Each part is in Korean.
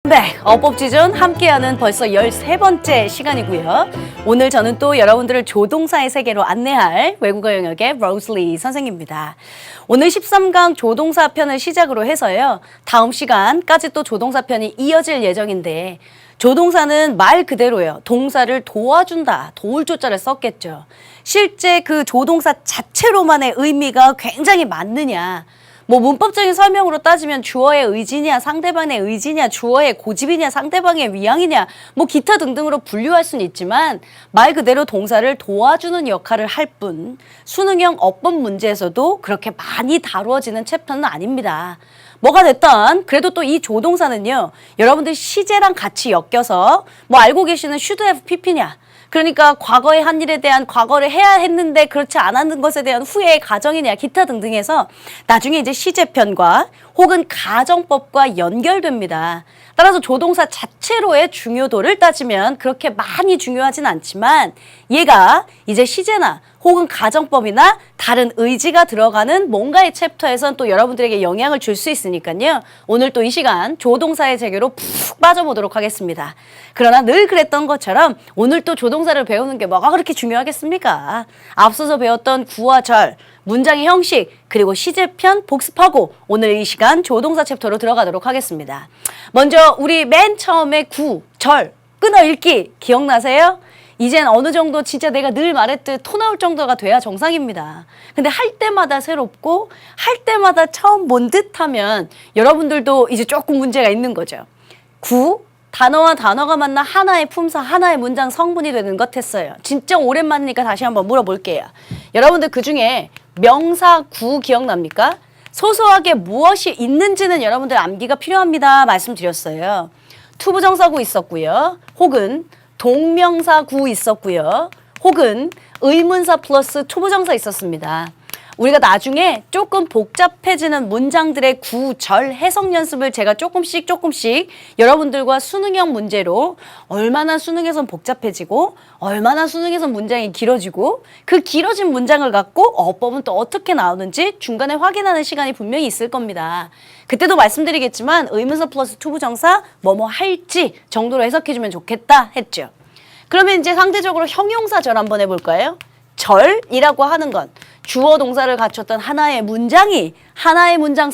네, 어법지존 함께하는 벌써 13번째 시간이고요. 오늘 저는 또 여러분들을 조동사의 세계로 안내할 외국어 영역의 로즐리 선생님입니다. 오늘 13강 조동사 편을 시작으로 해서요. 다음 시간까지 또 조동사 편이 이어질 예정인데 조동사는 말 그대로요. 동사를 도와준다, 도울 조자를 썼겠죠. 실제 그 조동사 자체로만의 의미가 굉장히 많느냐. 뭐 문법적인 설명으로 따지면 주어의 의지냐, 상대방의 의지냐, 주어의 고집이냐, 상대방의 위양이냐, 뭐 기타 등등으로 분류할 수는 있지만 말 그대로 동사를 도와주는 역할을 할 뿐 수능형 어법 문제에서도 그렇게 많이 다루어지는 챕터는 아닙니다. 뭐가 됐든 그래도 또 이 조동사는요. 여러분들 시제랑 같이 엮여서 뭐 알고 계시는 should have pp냐. 그러니까 과거에 한 일에 대한 과거를 해야 했는데 그렇지 않았는 것에 대한 후회의 가정이냐 기타 등등해서 나중에 이제 시제편과 혹은 가정법과 연결됩니다. 따라서 조동사 자체로의 중요도를 따지면 그렇게 많이 중요하진 않지만 얘가 이제 시제나 혹은 가정법이나 다른 의지가 들어가는 뭔가의 챕터에선 또 여러분들에게 영향을 줄 수 있으니까요. 오늘 또 이 시간 조동사의 세계로 푹 빠져보도록 하겠습니다. 그러나 늘 그랬던 것처럼 오늘 또 조동사를 배우는 게 뭐가 그렇게 중요하겠습니까? 앞서서 배웠던 구와 절, 문장의 형식, 그리고 시제편 복습하고 오늘 이 시간 조동사 챕터로 들어가도록 하겠습니다. 먼저 우리 맨 처음에 구, 절, 끊어읽기 기억나세요? 이젠 어느 정도 진짜 내가 늘 말했듯 토 나올 정도가 돼야 정상입니다. 근데 할 때마다 새롭고 할 때마다 처음 본 듯 하면 여러분들도 이제 조금 문제가 있는 거죠. 구, 단어와 단어가 만나 하나의 품사, 하나의 문장 성분이 되는 것 했어요. 진짜 오랜만이니까 다시 한번 물어볼게요. 여러분들 그중에 명사 구 기억납니까? 소소하게 무엇이 있는지는 여러분들 암기가 필요합니다. 말씀드렸어요. 투부정사구 있었고요. 혹은 동명사 구 있었고요. 혹은 의문사 플러스 투부정사 있었습니다. 우리가 나중에 조금 복잡해지는 문장들의 구, 절, 해석 연습을 제가 조금씩 여러분들과 수능형 문제로 얼마나 수능에선 복잡해지고 얼마나 수능에선 문장이 길어지고 그 길어진 문장을 갖고 어법은 또 어떻게 나오는지 중간에 확인하는 시간이 분명히 있을 겁니다. 그때도 말씀드리겠지만 의문사 플러스 투부정사 뭐뭐 할지 정도로 해석해주면 좋겠다 했죠. 그러면 이제 상대적으로 형용사절 한번 해볼까요? 절이라고 하는 건 주어 동사를 갖췄던 하나의 문장이 하나의 문장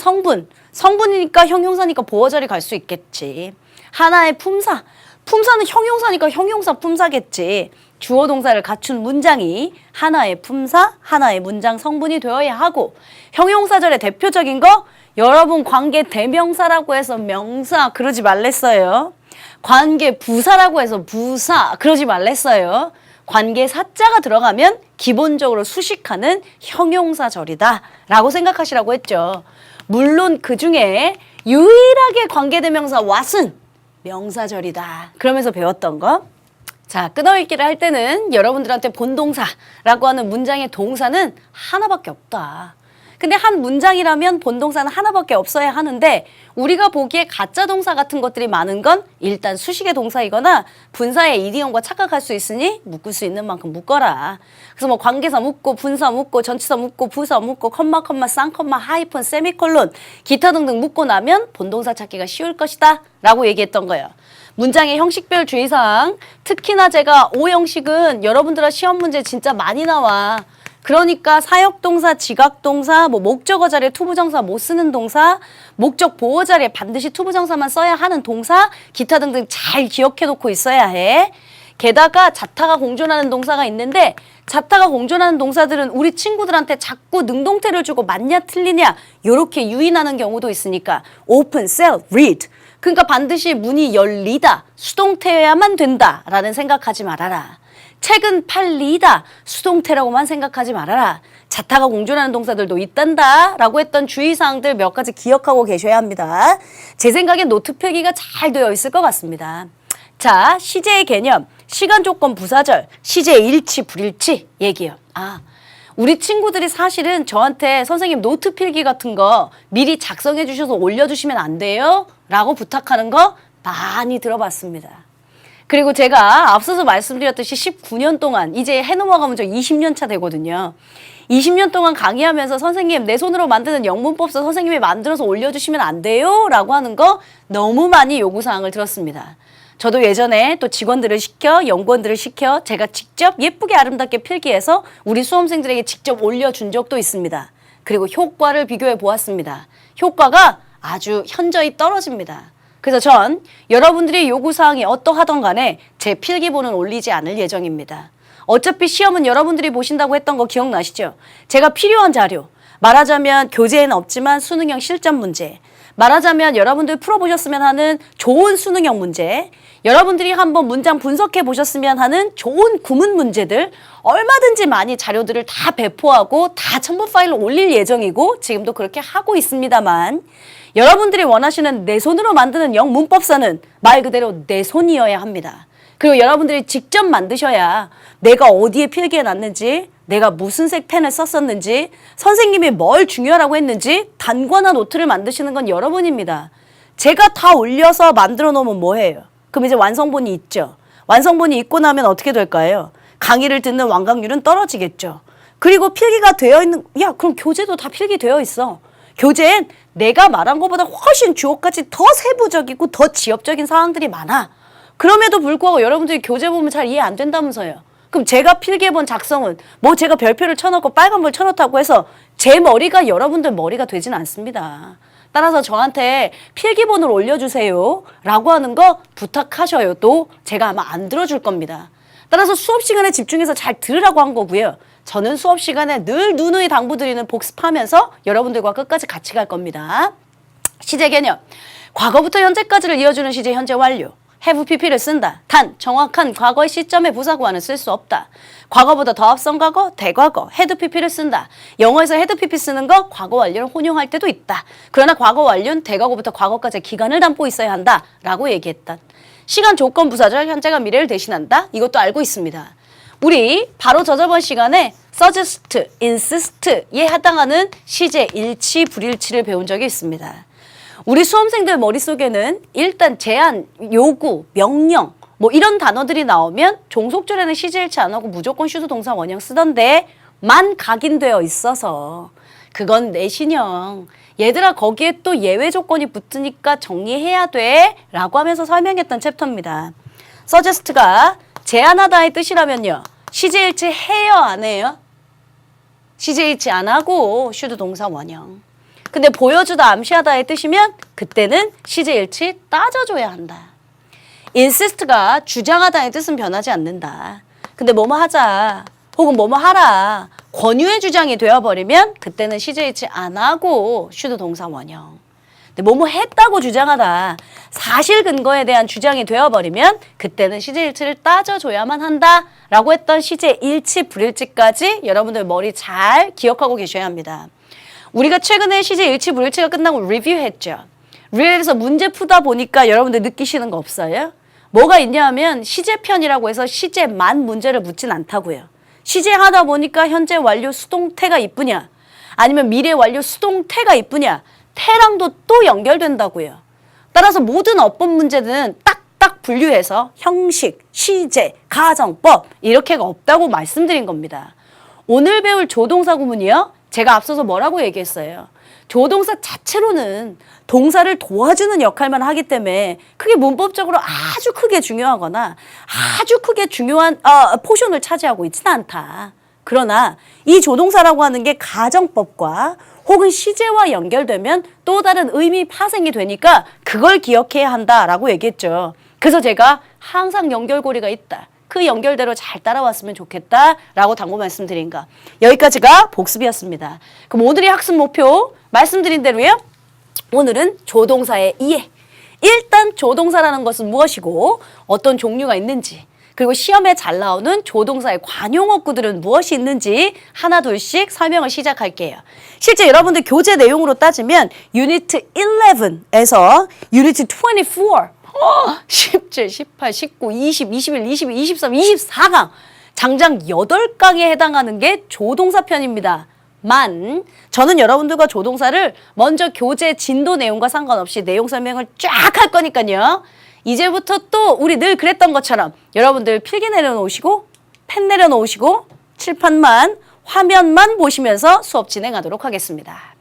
성분이니까 형용사니까 보어절이 갈 수 있겠지. 하나의 품사, 품사는 형용사니까 형용사 품사겠지. 주어 동사를 갖춘 문장이 하나의 품사, 하나의 문장 성분이 되어야 하고 형용사절의 대표적인 거 여러분 관계 대명사라고 해서 명사 그러지 말랬어요. 관계 부사라고 해서 부사 그러지 말랬어요. 관계 사자가 들어가면 기본적으로 수식하는 형용사절이다 라고 생각하시라고 했죠. 물론 그중에 유일하게 관계대명사 what은 명사절이다. 그러면서 배웠던 거. 자, 끊어읽기를 할 때는 여러분들한테 본동사라고 하는 문장의 동사는 하나밖에 없다. 근데 한 문장이라면 본동사는 하나밖에 없어야 하는데 우리가 보기에 가짜 동사 같은 것들이 많은 건 일단 수식의 동사이거나 분사의 이디엄과 착각할 수 있으니 묶을 수 있는 만큼 묶어라. 그래서 뭐 관계사 묶고 분사 묶고 전치사 묶고 부사 묶고 컴마 쌍컴마 하이픈 세미콜론 기타 등등 묶고 나면 본동사 찾기가 쉬울 것이다 라고 얘기했던 거예요. 문장의 형식별 주의사항 특히나 제가 오형식은 여러분들의 시험 문제 진짜 많이 나와. 그러니까 사역동사, 지각동사, 뭐 목적어 자리에 투부정사 못 쓰는 동사, 목적 보호 자리에 반드시 투부정사만 써야 하는 동사, 기타 등등 잘 기억해 놓고 있어야 해. 게다가 자타가 공존하는 동사가 있는데 자타가 공존하는 동사들은 우리 친구들한테 자꾸 능동태를 주고 맞냐 틀리냐 이렇게 유인하는 경우도 있으니까 open, sell, read. 그러니까 반드시 문이 열리다, 수동태여야만 된다라는 생각하지 말아라. 책은 팔리다, 수동태라고만 생각하지 말아라. 자타가 공존하는 동사들도 있단다 라고 했던 주의사항들 몇 가지 기억하고 계셔야 합니다. 제 생각엔 노트 필기가 잘 되어 있을 것 같습니다. 자, 시제의 개념, 시간 조건 부사절, 시제의 일치, 불일치 얘기요. 우리 친구들이 사실은 저한테 선생님 노트 필기 같은 거 미리 작성해 주셔서 올려주시면 안 돼요? 라고 부탁하는 거 많이 들어봤습니다. 그리고 제가 앞서서 말씀드렸듯이 19년 동안 이제 해넘어가면 저 20년 차 되거든요. 20년 동안 강의하면서 선생님 내 손으로 만드는 영문법서 선생님이 만들어서 올려주시면 안 돼요? 라고 하는 거 너무 많이 요구사항을 들었습니다. 저도 예전에 또 직원들을 시켜 연구원들을 시켜 제가 직접 예쁘게 아름답게 필기해서 우리 수험생들에게 직접 올려준 적도 있습니다. 그리고 효과를 비교해 보았습니다. 효과가 아주 현저히 떨어집니다. 그래서 전 여러분들의 요구사항이 어떠하던 간에 제 필기본은 올리지 않을 예정입니다. 어차피 시험은 여러분들이 보신다고 했던 거 기억나시죠? 제가 필요한 자료, 말하자면 교재에는 없지만 수능형 실전 문제, 말하자면 여러분들 풀어보셨으면 하는 좋은 수능형 문제, 여러분들이 한번 문장 분석해 보셨으면 하는 좋은 구문 문제들 얼마든지 많이 자료들을 다 배포하고 다 첨부 파일로 올릴 예정이고 지금도 그렇게 하고 있습니다만 여러분들이 원하시는 내 손으로 만드는 영문법서는 말 그대로 내 손이어야 합니다. 그리고 여러분들이 직접 만드셔야 내가 어디에 필기해놨는지 내가 무슨 색 펜을 썼었는지 선생님이 뭘 중요하라고 했는지 단권한 노트를 만드시는 건 여러분입니다. 제가 다 올려서 만들어 놓으면 뭐해요? 그럼 이제 완성본이 있죠. 완성본이 있고 나면 어떻게 될까요? 강의를 듣는 완강률은 떨어지겠죠. 그리고 필기가 되어 있는 야 그럼 교재도 다 필기되어 있어. 교재엔 내가 말한 것보다 훨씬 주어까지 더 세부적이고 더 지엽적인 사항들이 많아. 그럼에도 불구하고 여러분들이 교재 보면 잘 이해 안 된다면서요. 그럼 제가 필기해본 작성은 뭐 제가 별표를 쳐놓고 빨간불 쳐놓다고 해서 제 머리가 여러분들 머리가 되진 않습니다. 따라서 저한테 필기본을 올려주세요 라고 하는 거 부탁하셔요. 또 제가 아마 안 들어줄 겁니다. 따라서 수업 시간에 집중해서 잘 들으라고 한 거고요. 저는 수업 시간에 늘 누누이 당부드리는 복습하면서 여러분들과 끝까지 같이 갈 겁니다. 시제 개념. 과거부터 현재까지를 이어주는 시제 현재 완료. have pp를 쓴다. 단 정확한 과거의 시점의 부사구와는 쓸 수 없다. 과거보다 더 앞선 과거, 대과거, had pp를 쓴다. 영어에서 had pp 쓰는 거 과거 완료를 혼용할 때도 있다. 그러나 과거 완료는 대과거부터 과거까지의 기간을 담고 있어야 한다. 라고 얘기했다. 시간 조건 부사절 현재가 미래를 대신한다. 이것도 알고 있습니다. 우리 바로 저저번 시간에 suggest, insist에 해당하는 시제 일치, 불일치를 배운 적이 있습니다. 우리 수험생들 머릿속에는 일단 제안, 요구, 명령 뭐 이런 단어들이 나오면 종속절에는 시제일치 안 하고 무조건 슈도 동사 원형 쓰던데 만 각인되어 있어서 그건 내신형. 얘들아 거기에 또 예외 조건이 붙으니까 정리해야 돼 라고 하면서 설명했던 챕터입니다. suggest가 제안하다의 뜻이라면요. 시제일치 해요 안 해요? 시제일치 안 하고 슈도 동사 원형. 근데 보여주다 암시하다의 뜻이면 그때는 시제일치 따져줘야 한다. insist가 주장하다의 뜻은 변하지 않는다. 근데 뭐뭐 하자 혹은 뭐뭐 하라 권유의 주장이 되어버리면 그때는 시제일치 안 하고 슈도 동사 원형. 근데 뭐뭐 했다고 주장하다 사실 근거에 대한 주장이 되어버리면 그때는 시제일치를 따져줘야만 한다라고 했던 시제일치 불일치까지 여러분들 머리 잘 기억하고 계셔야 합니다. 우리가 최근에 시제 일치 불일치가 끝나고 리뷰했죠. 리뷰에서 문제 푸다 보니까 여러분들 느끼시는 거 없어요? 뭐가 있냐 하면 시제편이라고 해서 시제만 문제를 묻진 않다고요. 시제하다 보니까 현재 완료 수동태가 이쁘냐 아니면 미래 완료 수동태가 이쁘냐 태랑도 또 연결된다고요. 따라서 모든 어법 문제는 딱딱 분류해서 형식, 시제, 가정법 이렇게가 없다고 말씀드린 겁니다. 오늘 배울 조동사 구문이요. 제가 앞서서 뭐라고 얘기했어요? 조동사 자체로는 동사를 도와주는 역할만 하기 때문에 크게 문법적으로 아주 크게 중요하거나 아주 크게 중요한 포션을 차지하고 있지는 않다. 그러나 이 조동사라고 하는 게 가정법과 혹은 시제와 연결되면 또 다른 의미 파생이 되니까 그걸 기억해야 한다라고 얘기했죠. 그래서 제가 항상 연결고리가 있다. 그 연결대로 잘 따라왔으면 좋겠다라고 당부 말씀드린 거. 여기까지가 복습이었습니다. 그럼 오늘의 학습 목표 말씀드린 대로요. 오늘은 조동사의 이해. 일단 조동사라는 것은 무엇이고 어떤 종류가 있는지 그리고 시험에 잘 나오는 조동사의 관용어구들은 무엇이 있는지 하나 둘씩 설명을 시작할게요. 실제 여러분들 교재 내용으로 따지면 유니트 11에서 유니트 24 17, 18, 19, 20, 21, 22, 23, 24강 장장 8강에 해당하는 게 조동사편입니다. 저는 여러분들과 조동사를 먼저 교재 진도 내용과 상관없이 내용 설명을 쫙 할 거니까요. 이제부터 또 우리 늘 그랬던 것처럼 여러분들 필기 내려놓으시고 펜 내려놓으시고 칠판만 화면만 보시면서 수업 진행하도록 하겠습니다.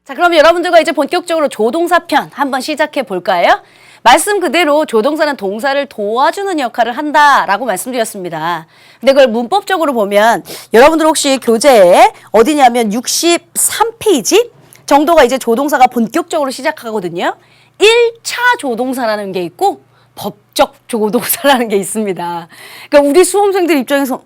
자, 그럼 여러분들과 이제 본격적으로 조동사 편 한번 시작해 볼까요? 말씀 그대로 조동사는 동사를 도와주는 역할을 한다라고 말씀드렸습니다. 근데 그걸 문법적으로 보면 여러분들 혹시 교재에 어디냐면 63페이지 정도가 이제 조동사가 본격적으로 시작하거든요. 1차 조동사라는 게 있고 법적 조동사라는 게 있습니다. 그러니까 우리 수험생들 입장에서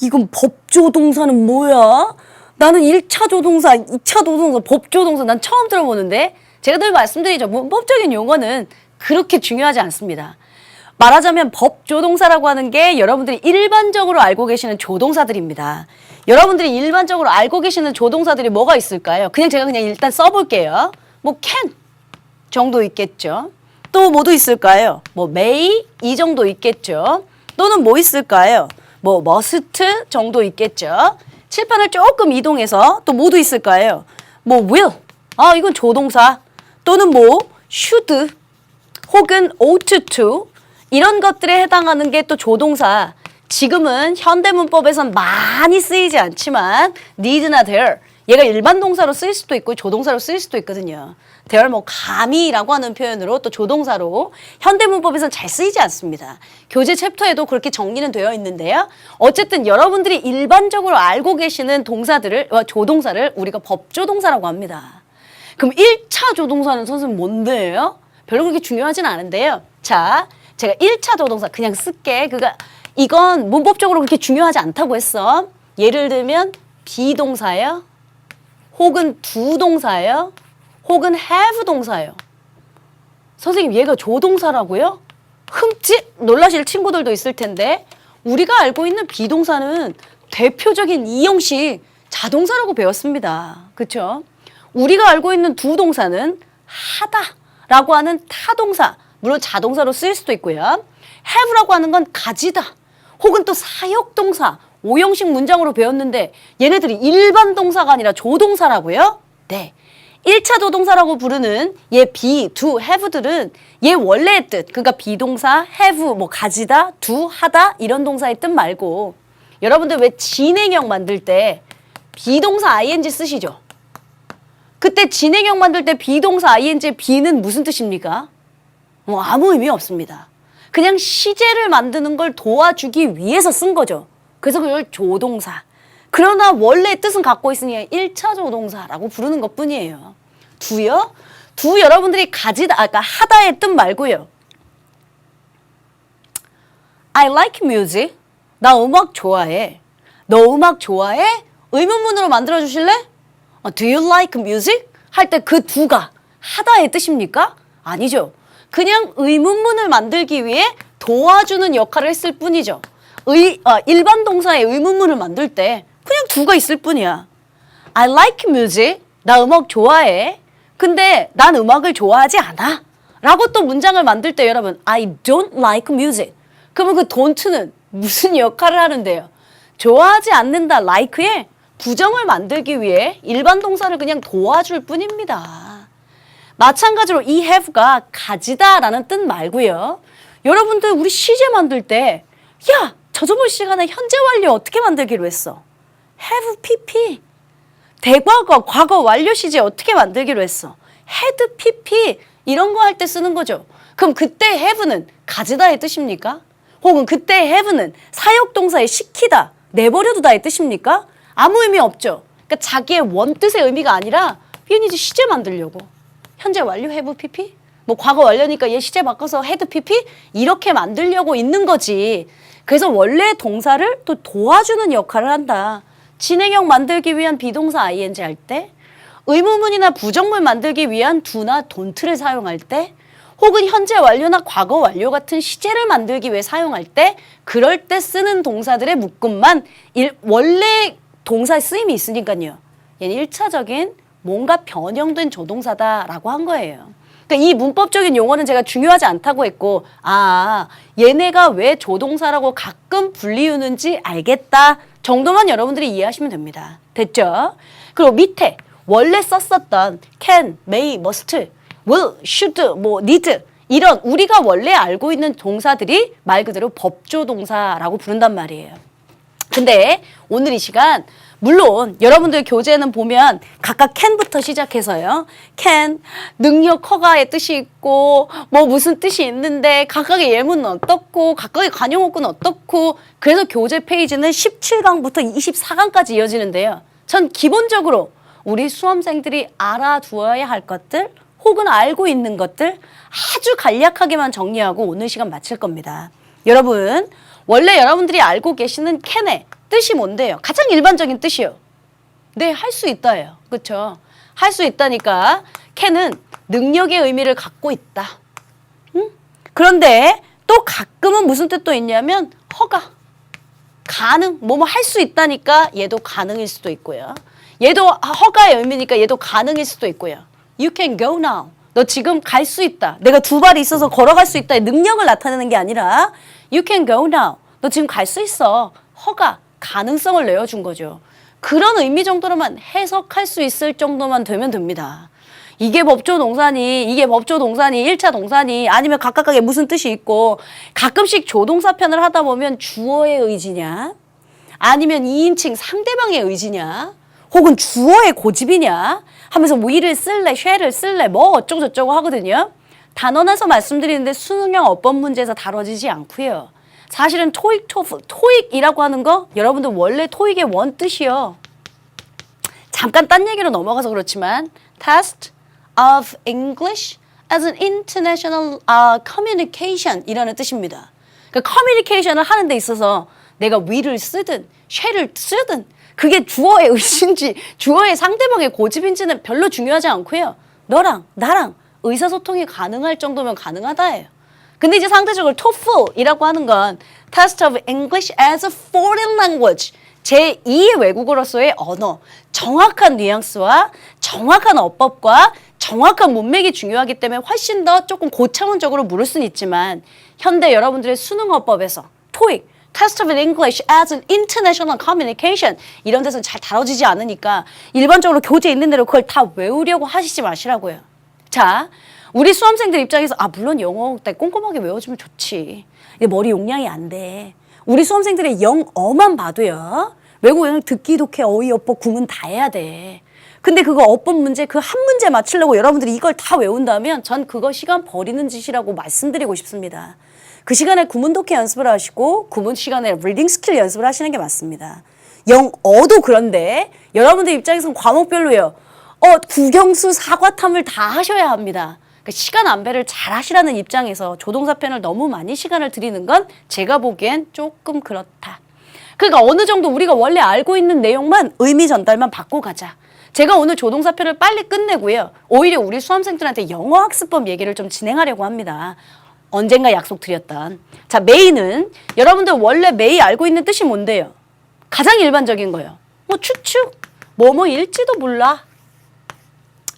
이건 법조동사는 뭐야? 나는 1차 조동사, 2차 조동사, 법조동사 난 처음 들어보는데 제가 늘 말씀드리죠. 문법적인 용어는 그렇게 중요하지 않습니다. 말하자면 법조동사라고 하는 게 여러분들이 일반적으로 알고 계시는 조동사들입니다. 여러분들이 일반적으로 알고 계시는 조동사들이 뭐가 있을까요? 제가 그냥 일단 써볼게요. 뭐 can 정도 있겠죠. 또 뭐도 있을까요? 뭐 may 이 정도 있겠죠. 또는 뭐 있을까요? 뭐 must 정도 있겠죠. 칠판을 조금 이동해서 또 뭐도 있을까요? 뭐 will, 이건 조동사. 또는 뭐 should, 혹은 ought to 이런 것들에 해당하는 게 또 조동사. 지금은 현대문법에선 많이 쓰이지 않지만 need나 there 얘가 일반 동사로 쓰일 수도 있고 조동사로 쓰일 수도 있거든요. there 뭐 감히라고 하는 표현으로 또 조동사로 현대문법에선 잘 쓰이지 않습니다. 교재 챕터에도 그렇게 정리는 되어 있는데요. 어쨌든 여러분들이 일반적으로 알고 계시는 동사들을 조동사를 우리가 법조동사라고 합니다. 그럼 1차 조동사는 선생님 뭔데요? 별로 그렇게 중요하진 않은데요. 자, 제가 1차 조동사 그냥 쓸게. 이건 문법적으로 그렇게 중요하지 않다고 했어. 예를 들면 비동사예요. 혹은 두 동사예요. 혹은 have 동사예요. 선생님 얘가 조동사라고요? 흠칫 놀라실 친구들도 있을 텐데 우리가 알고 있는 비동사는 대표적인 이형식 자동사라고 배웠습니다. 그렇죠? 우리가 알고 있는 두 동사는 하다라고 하는 타동사, 물론 자동사로 쓰일 수도 있고요. have라고 하는 건 가지다 혹은 또 사역동사, 오형식 문장으로 배웠는데 얘네들이 일반 동사가 아니라 조동사라고요? 네. 1차 조동사라고 부르는 얘 be, do, have들은 얘 원래의 뜻, 그러니까 비동사, have, 뭐 가지다, do, 하다 이런 동사의 뜻 말고 여러분들 왜 진행형 만들 때 비동사 ing 쓰시죠? 그때 진행형 만들 때 비동사 ing, be는 무슨 뜻입니까? 아무 의미 없습니다. 그냥 시제를 만드는 걸 도와주기 위해서 쓴 거죠. 그래서 그걸 조동사. 그러나 원래 뜻은 갖고 있으니까 1차 조동사라고 부르는 것 뿐이에요. 두요? 두 여러분들이 가지다, 그러니까 하다의 뜻 말고요. I like music. 나 음악 좋아해. 너 음악 좋아해? 의문문으로 만들어 주실래? Do you like music? 할 때 그 두가 하다의 뜻입니까? 아니죠. 그냥 의문문을 만들기 위해 도와주는 역할을 했을 뿐이죠. 일반 동사의 의문문을 만들 때 그냥 두가 있을 뿐이야. I like music. 나 음악 좋아해. 근데 난 음악을 좋아하지 않아. 라고 또 문장을 만들 때 여러분 I don't like music. 그러면 그 don't는 무슨 역할을 하는데요? 좋아하지 않는다 like에 부정을 만들기 위해 일반 동사를 그냥 도와줄 뿐입니다. 마찬가지로 이 have가 가지다라는 뜻 말고요. 여러분들 우리 시제 만들 때 야, 저저번 시간에 현재 완료 어떻게 만들기로 했어? have pp. 대과거, 과거 완료 시제 어떻게 만들기로 했어? had pp. 이런 거 할 때 쓰는 거죠. 그럼 그때 have는 가지다의 뜻입니까? 혹은 그때 have는 사역동사의 시키다, 내버려두다의 뜻입니까? 아무 의미 없죠. 그러니까 자기의 원뜻의 의미가 아니라 얘는 이제 시제 만들려고. 현재 완료 have pp? 뭐 과거 완료니까 얘 시제 바꿔서 had pp? 이렇게 만들려고 있는 거지. 그래서 원래 동사를 또 도와주는 역할을 한다. 진행형 만들기 위한 비동사 ing 할 때, 의문문이나 부정문 만들기 위한 do나 don't를 사용할 때, 혹은 현재 완료나 과거 완료 같은 시제를 만들기 위해 사용할 때, 그럴 때 쓰는 동사들의 묶음만 원래 동사의 쓰임이 있으니까요. 얘는 1차적인 뭔가 변형된 조동사다라고 한 거예요. 그러니까 이 문법적인 용어는 제가 중요하지 않다고 했고, 아, 얘네가 왜 조동사라고 가끔 불리우는지 알겠다 정도만 여러분들이 이해하시면 됩니다. 됐죠? 그리고 밑에 원래 썼었던 can, may, must, will, should, 뭐 need 이런 우리가 원래 알고 있는 동사들이 말 그대로 법조동사라고 부른단 말이에요. 근데 오늘 이 시간 물론 여러분들 교재는 보면 각각 can부터 시작해서요. can, 능력 허가의 뜻이 있고 뭐 무슨 뜻이 있는데 각각의 예문은 어떻고 각각의 관용어구는 어떻고 그래서 교재 페이지는 17강부터 24강까지 이어지는데요. 전 기본적으로 우리 수험생들이 알아두어야 할 것들 혹은 알고 있는 것들 아주 간략하게만 정리하고 오늘 시간 마칠 겁니다. 여러분 원래 여러분들이 알고 계시는 can의 뜻이 뭔데요? 가장 일반적인 뜻이요. 네, 할 수 있다예요. 그렇죠? 할 수 있다니까 can은 능력의 의미를 갖고 있다. 응? 그런데 또 가끔은 무슨 뜻도 있냐면 허가, 가능, 뭐뭐 할 수 있다니까 얘도 가능일 수도 있고요. 얘도 허가의 의미니까 얘도 가능일 수도 있고요. You can go now. 너 지금 갈 수 있다. 내가 두 발이 있어서 걸어갈 수 있다의 능력을 나타내는 게 아니라 You can go now. 너 지금 갈 수 있어. 허가, 가능성을 내어준 거죠. 그런 의미 정도로만 해석할 수 있을 정도만 되면 됩니다. 이게 법조 동사니, 이게 법조 동사니, 1차 동사니, 아니면 각각의 무슨 뜻이 있고 가끔씩 조동사 편을 하다 보면 주어의 의지냐, 아니면 2인칭 상대방의 의지냐, 혹은 주어의 고집이냐 하면서 will을 쓸래, shall을 쓸래, 뭐 어쩌고 저쩌고 하거든요. 단언해서 말씀드리는데 수능형 어법 문제에서 다뤄지지 않고요. 사실은 토익, 토플, 토익이라고 하는 거 여러분들 원래 토익의 원 뜻이요. 잠깐 딴 얘기로 넘어가서 그렇지만 Test of English as an International Communication 이라는 뜻입니다. 그러니까 커뮤니케이션을 하는 데 있어서 내가 will을 쓰든 shall을 쓰든 그게 주어의 의지인지 주어의 상대방의 고집인지는 별로 중요하지 않고요. 너랑 나랑 의사소통이 가능할 정도면 가능하다예요. 근데 이제 상대적으로 TOEFL이라고 하는 건 Test of English as a Foreign Language 제2의 외국어로서의 언어 정확한 뉘앙스와 정확한 어법과 정확한 문맥이 중요하기 때문에 훨씬 더 조금 고차원적으로 물을 수는 있지만 현대 여러분들의 수능 어법에서 TOEIC Test of English as an International Communication 이런 데서는 잘 다뤄지지 않으니까 일반적으로 교재에 있는 대로 그걸 다 외우려고 하시지 마시라고요. 자, 우리 수험생들 입장에서 물론 영어 꼼꼼하게 외워주면 좋지. 근데 머리 용량이 안 돼. 우리 수험생들의 영어만 봐도요. 외국어 영어 듣기, 독해, 어휘, 어법, 구문 다 해야 돼. 근데 그거 어법 문제 그 한 문제 맞추려고 여러분들이 이걸 다 외운다면 전 그거 시간 버리는 짓이라고 말씀드리고 싶습니다. 그 시간에 구문 독해 연습을 하시고 구문 시간에 리딩 스킬 연습을 하시는 게 맞습니다. 영어도 그런데 여러분들 입장에서는 과목별로요. 국영수 사과탐을 다 하셔야 합니다. 그러니까 시간 안배를 잘 하시라는 입장에서 조동사 편을 너무 많이 시간을 들이는 건 제가 보기엔 조금 그렇다. 그러니까 어느 정도 우리가 원래 알고 있는 내용만 의미 전달만 받고 가자. 제가 오늘 조동사 편을 빨리 끝내고요. 오히려 우리 수험생들한테 영어 학습법 얘기를 좀 진행하려고 합니다. 언젠가 약속드렸던. 자, may는 여러분들 원래 may 알고 있는 뜻이 뭔데요? 가장 일반적인 거예요. 뭐 추측, 뭐뭐일지도 몰라.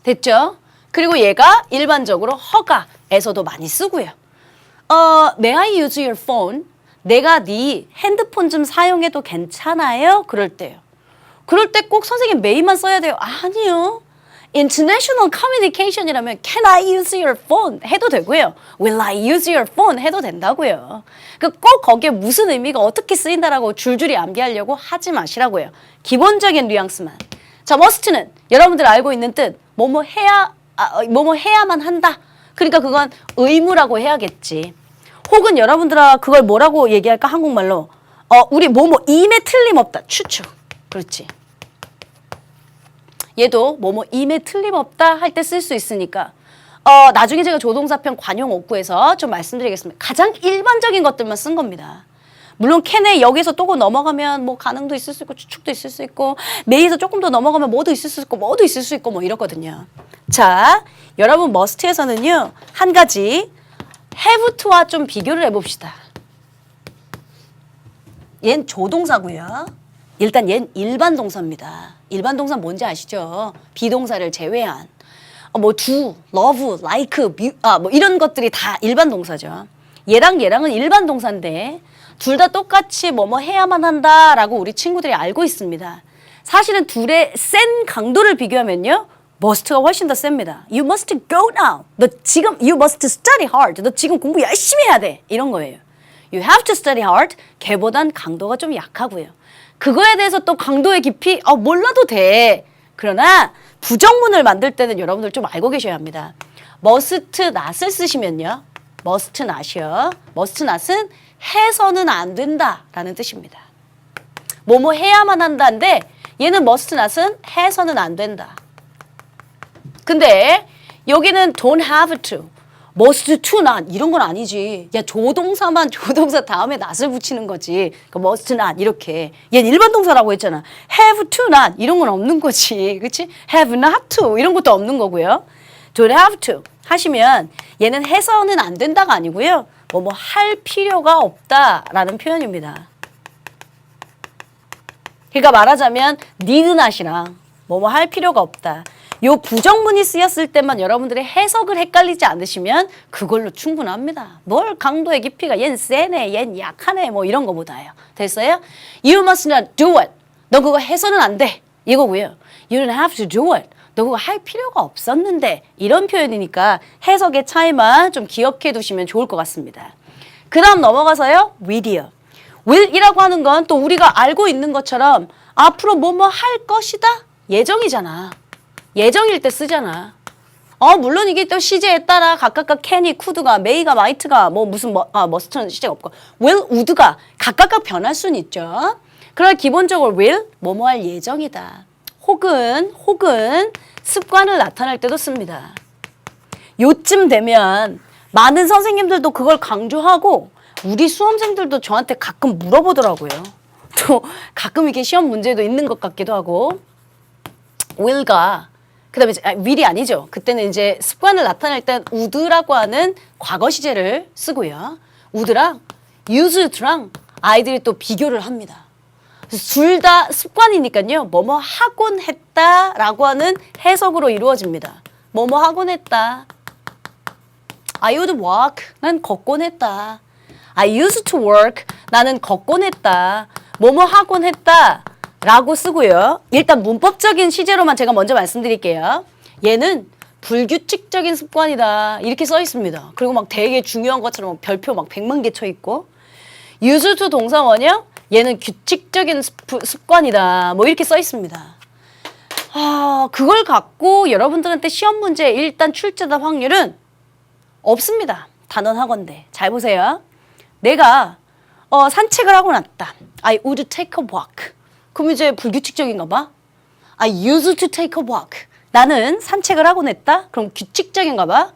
됐죠? 그리고 얘가 일반적으로 허가에서도 많이 쓰고요. May I use your phone? 내가 네 핸드폰 좀 사용해도 괜찮아요? 그럴 때요. 그럴 때 꼭 선생님 may만 써야 돼요. 아니요. International Communication이라면 Can I use your phone? 해도 되고요. Will I use your phone? 해도 된다고요. 꼭 거기에 무슨 의미가 어떻게 쓰인다라고 줄줄이 암기하려고 하지 마시라고요. 기본적인 뉘앙스만. 자, must는 여러분들 알고 있는 뜻. 뭐뭐 해야만 한다. 그러니까 그건 의무라고 해야겠지. 혹은 여러분들아 그걸 뭐라고 얘기할까 한국말로? 우리 임에 틀림없다. 추측. 그렇지. 얘도 임에 틀림없다 할 때 쓸 수 있으니까 나중에 제가 조동사편 관용 어구에서 좀 말씀드리겠습니다. 가장 일반적인 것들만 쓴 겁니다. 물론 캔에 여기서 또 넘어가면 뭐 가능도 있을 수 있고 추측도 있을 수 있고 may에서 조금 더 넘어가면 뭐도 있을 수 있고 뭐도 있을 수 있고 뭐 이렇거든요. 자, 여러분 must에서는요 한 가지 have to와 좀 비교를 해봅시다. 얜 조동사고요. 일단 얜 일반 동사입니다. 일반 동사 뭔지 아시죠? 비동사를 제외한. 뭐 do, love, like, 뭐 이런 것들이 다 일반 동사죠. 얘랑 얘랑은 일반 동사인데 둘 다 똑같이 뭐뭐 해야만 한다라고 우리 친구들이 알고 있습니다. 사실은 둘의 센 강도를 비교하면요. must가 훨씬 더 셉니다. You must go now. 너 지금 you must study hard. 너 지금 공부 열심히 해야 돼. 이런 거예요. You have to study hard. 걔보단 강도가 좀 약하고요. 그거에 대해서 또 강도의 깊이 몰라도 돼. 그러나 부정문을 만들 때는 여러분들 좀 알고 계셔야 합니다. must not을 쓰시면요. must not이요. must not은 해서는 안 된다라는 뜻입니다. 뭐뭐 해야만 한다인데 얘는 must not은 해서는 안 된다. 근데 여기는 don't have to, must to not 이런 건 아니지. 야 조동사만 조동사 다음에 not을 붙이는 거지. 그러니까 must not 이렇게. 얘는 일반 동사라고 했잖아. have to not 이런 건 없는 거지. 그렇지? have not to 이런 것도 없는 거고요. don't have to 하시면 얘는 해서는 안 된다가 아니고요. 뭐뭐 할 필요가 없다라는 표현입니다. 그러니까 말하자면 need not이랑 뭐뭐 할 필요가 없다. 요 부정문이 쓰였을 때만 여러분들이 해석을 헷갈리지 않으시면 그걸로 충분합니다. 뭘 강도의 깊이가 얜 세네, 얜 약하네 뭐 이런 거보다요. 됐어요? You must not do it. 너 그거 해서는 안 돼. 이거고요. You don't have to do it. 너 그거 할 필요가 없었는데 이런 표현이니까 해석의 차이만 좀 기억해 두시면 좋을 것 같습니다. 그 다음 넘어가서요. will이요. will이라고 하는 건 또 우리가 알고 있는 것처럼 앞으로 뭐뭐 할 것이다. 예정이잖아. 예정일 때 쓰잖아. 물론 이게 또 시제에 따라 각각과 can이, could가, may가, might가 뭐 무슨 must는 시제가 없고 will, would가 각각각 변할 수는 있죠. 그러나 기본적으로 will 뭐뭐 할 예정이다. 혹은 습관을 나타낼 때도 씁니다. 요쯤 되면 많은 선생님들도 그걸 강조하고 우리 수험생들도 저한테 가끔 물어보더라고요. 또 가끔 이렇게 시험 문제도 있는 것 같기도 하고 will가 그다음에 will이 아니죠. 그때는 이제 습관을 나타낼 땐 would라고 하는 과거 시제를 쓰고요. would랑 used랑 아이들이 또 비교를 합니다. 둘 다 습관이니까요. 뭐뭐 하곤 했다라고 하는 해석으로 이루어집니다. 뭐뭐 하곤 했다. I would walk. 난 걷곤 했다. I used to work. 나는 걷곤 했다. 뭐뭐 하곤 했다. 라고 쓰고요. 일단 문법적인 시제로만 제가 먼저 말씀드릴게요. 얘는 불규칙적인 습관이다. 이렇게 써 있습니다. 그리고 막 되게 중요한 것처럼 별표 막 100만 개 쳐 있고. used to 동사원이요. 얘는 규칙적인 습관이다. 뭐 이렇게 써 있습니다. 그걸 갖고 여러분들한테 시험 문제에 일단 출제될 확률은 없습니다. 단언하건대. 잘 보세요. 내가 산책을 하고 났다. I would take a walk. 그럼 이제 불규칙적인가 봐. I used to take a walk. 나는 산책을 하고 냈다. 그럼 규칙적인가 봐.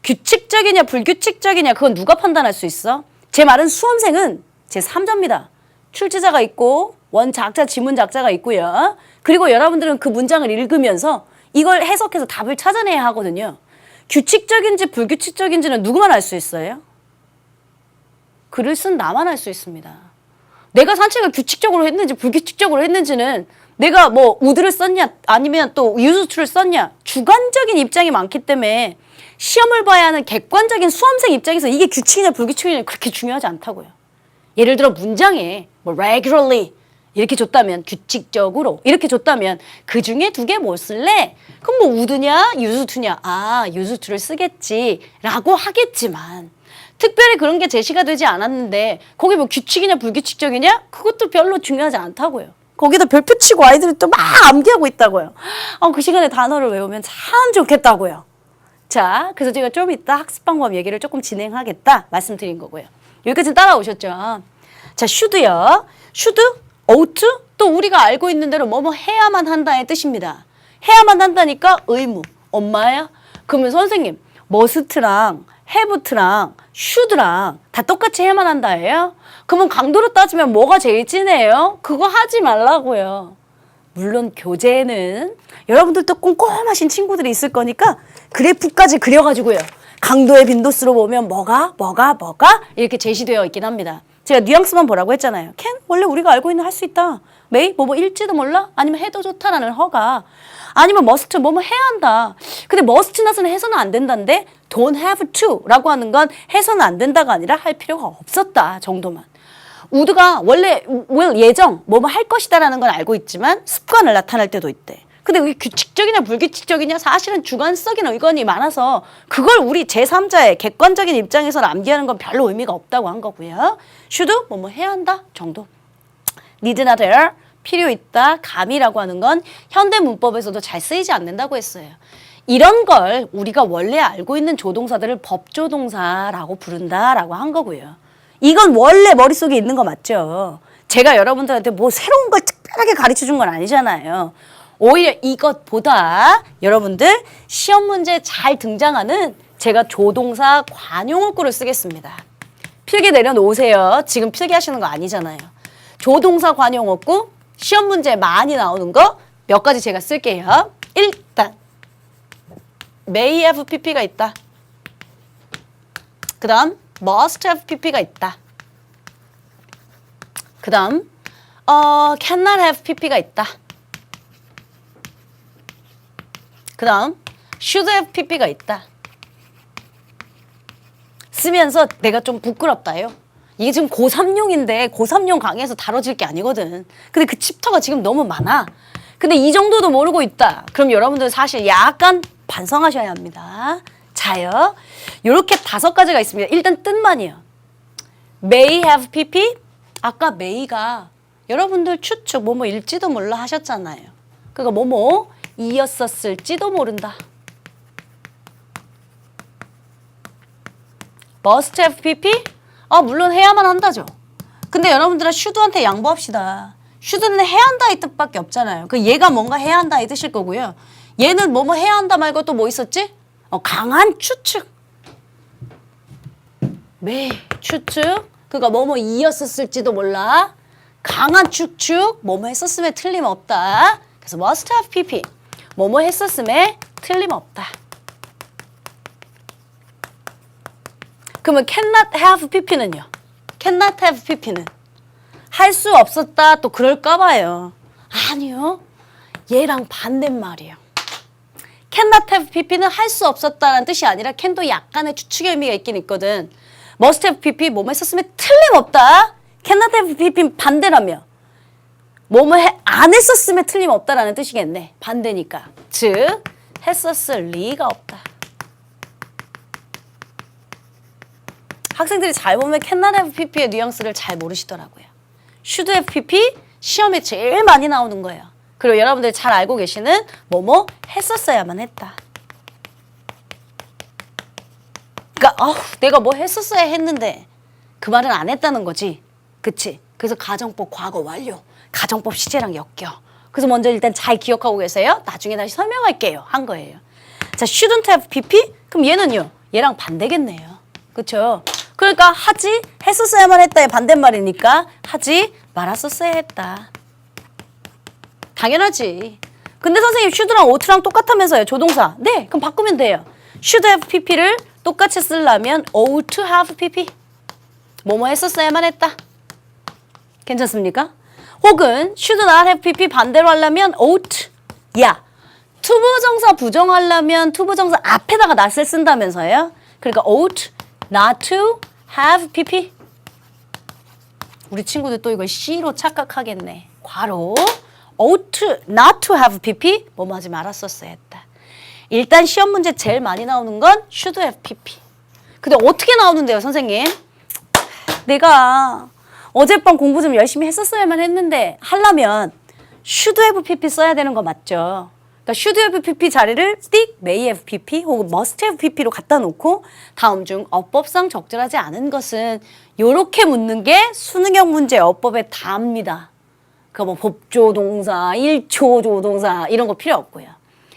규칙적이냐 불규칙적이냐 그건 누가 판단할 수 있어? 제 말은 수험생은 제 3자입니다. 출제자가 있고 원작자, 지문작자가 있고요. 그리고 여러분들은 그 문장을 읽으면서 이걸 해석해서 답을 찾아내야 하거든요. 규칙적인지 불규칙적인지는 누구만 알 수 있어요? 글을 쓴 나만 알 수 있습니다. 내가 산책을 규칙적으로 했는지 불규칙적으로 했는지는 내가 뭐 would를 썼냐 아니면 또 used to를 썼냐 주관적인 입장이 많기 때문에 시험을 봐야 하는 객관적인 수험생 입장에서 이게 규칙이냐 불규칙이냐 그렇게 중요하지 않다고요. 예를 들어 문장에 뭐 regularly 이렇게 줬다면 규칙적으로 이렇게 줬다면 그 중에 두 개 뭐 쓸래? 그럼 뭐 would냐 used to냐 used to를 쓰겠지라고 하겠지만 특별히 그런 게 제시가 되지 않았는데 거기 뭐 규칙이냐 불규칙적이냐 그것도 별로 중요하지 않다고요. 거기다 별표 치고 아이들이 또 막 암기하고 있다고요. 그 시간에 단어를 외우면 참 좋겠다고요. 자, 그래서 제가 좀 이따 학습 방법 얘기를 조금 진행하겠다 말씀드린 거고요. 여기까지 따라오셨죠? 자, should요. should, ought 또 우리가 알고 있는 대로 뭐뭐 해야만 한다의 뜻입니다. 해야만 한다니까 의무. 엄마야? 그러면 선생님 must랑 have랑 should랑 다 똑같이 해야만 한다예요? 그러면 강도로 따지면 뭐가 제일 진해요? 그거 하지 말라고요. 물론 교재에는 여러분들도 꼼꼼하신 친구들이 있을 거니까 그래프까지 그려가지고요. 강도의 빈도수로 보면 뭐가 이렇게 제시되어 있긴 합니다. 제가 뉘앙스만 보라고 했잖아요. can 원래 우리가 알고 있는 할 수 있다. may 뭐뭐 일지도 몰라? 아니면 해도 좋다라는 허가. 아니면 must 뭐뭐 해야 한다. 근데 must not은 해서는 안 된다는데 don't have to라고 하는 건 해서는 안 된다가 아니라 할 필요가 없었다 정도만. would가 원래 will 예정 뭐뭐 할 것이다라는 건 알고 있지만 습관을 나타낼 때도 있대. 근데 그게 규칙적이냐 불규칙적이냐 사실은 주관적인 의견이 많아서 그걸 우리 제3자의 객관적인 입장에서 남기하는 건 별로 의미가 없다고 한 거고요. should 뭐뭐 해야 한다 정도. need나 there 필요 있다 감이라고 하는 건 현대 문법에서도 잘 쓰이지 않는다고 했어요. 이런 걸 우리가 원래 알고 있는 조동사들을 법조동사라고 부른다라고 한 거고요. 이건 원래 머릿속에 있는 거 맞죠? 제가 여러분들한테 뭐 새로운 걸 특별하게 가르쳐 준 건 아니잖아요. 오히려 이것보다 여러분들 시험 문제에 잘 등장하는 제가 조동사 관용어구를 쓰겠습니다. 필기 내려놓으세요. 지금 필기 하시는 거 아니잖아요. 조동사 관용어구 시험 문제에 많이 나오는 거 몇 가지 제가 쓸게요. 일단 may have pp가 있다. 그 다음 must have pp가 있다. 그 다음 cannot have pp가 있다. 그 다음 should have pp가 있다. 쓰면서 내가 좀 부끄럽다요. 이게 지금 고3용인데 고3용 강의에서 다뤄질 게 아니거든. 근데 그 챕터가 지금 너무 많아. 근데 이 정도도 모르고 있다. 그럼 여러분들 사실 약간 반성하셔야 합니다. 자요. 이렇게 5가지가 있습니다. 일단 뜻만이요. may have pp. 아까 may가 여러분들 추측 뭐뭐 일지도 몰라 하셨잖아요. 그러니까 뭐뭐 이었었을지도 모른다. must have pp? 물론 해야만 한다죠. 근데 여러분들은 should한테 양보합시다. should는 해야 한다 이 뜻밖에 없잖아요. 그 얘가 뭔가 해야 한다 이 뜻일 거고요. 얘는 뭐뭐 해야 한다 말고 또 뭐 있었지? 강한 추측. 네, 추측. 그러니까 뭐뭐 이었었을지도 몰라. 강한 추측. 뭐뭐 했었음에 틀림없다. 그래서 must have pp. 뭐뭐 했었음에 틀림없다. 그러면 cannot have pp는요? cannot have pp는 할 수 없었다 또 그럴까 봐요. 아니요. 얘랑 반대말이에요. cannot have pp는 할 수 없었다라는 뜻이 아니라 can도 약간의 추측의 의미가 있긴 있거든. must have pp 뭐뭐 했었으면 틀림없다. cannot have pp 반대라며. 뭐뭐 안 했었으면 틀림없다라는 뜻이겠네. 반대니까. 즉 했었을 리가 없다. 학생들이 잘 보면 cannot have pp의 뉘앙스를 잘 모르시더라고요. should have pp 시험에 제일 많이 나오는 거예요. 그리고 여러분들이 잘 알고 계시는 뭐뭐 했었어야만 했다. 그러니까 내가 뭐 했었어야 했는데 그 말은 안 했다는 거지. 그치? 그래서 가정법 과거 완료. 가정법 시제랑 엮여. 그래서 먼저 일단 잘 기억하고 계세요. 나중에 다시 설명할게요. 한 거예요. 자, shouldn't have pp? 그럼 얘는요? 얘랑 반대겠네요. 그쵸? 그러니까 하지 했었어야만 했다의 반대말이니까 하지 말았었어야 했다. 당연하지. 근데 선생님 should랑 ouught랑 똑같다면서요. 조동사. 네, 그럼 바꾸면 돼요. should have pp를 똑같이 쓰려면 ought to have pp. 뭐뭐 했었어야만 했다. 괜찮습니까? 혹은 should not have pp 반대로 하려면 ought. 야, 투부정사 부정하려면 투부정사 앞에다가 not을 쓴다면서요. 그러니까 ought not to have pp. 우리 친구들 또 이걸 C로 착각하겠네. 괄호 ought not to have pp 뭐뭐 하지 말았었어야 했다. 일단 시험 문제 제일 많이 나오는 건 should have pp. 근데 어떻게 나오는데요, 선생님? 내가 어젯밤 공부 좀 열심히 했었어야만 했는데 하려면 should have pp 써야 되는 거 맞죠? 그러니까 should have pp 자리를 stick may have pp 혹은 must have pp로 갖다 놓고 다음 중 어법상 적절하지 않은 것은 요렇게 묻는 게 수능형 문제 어법의 다입니다. 그 뭐 법조동사, 1초 조동사 이런 거 필요 없고요.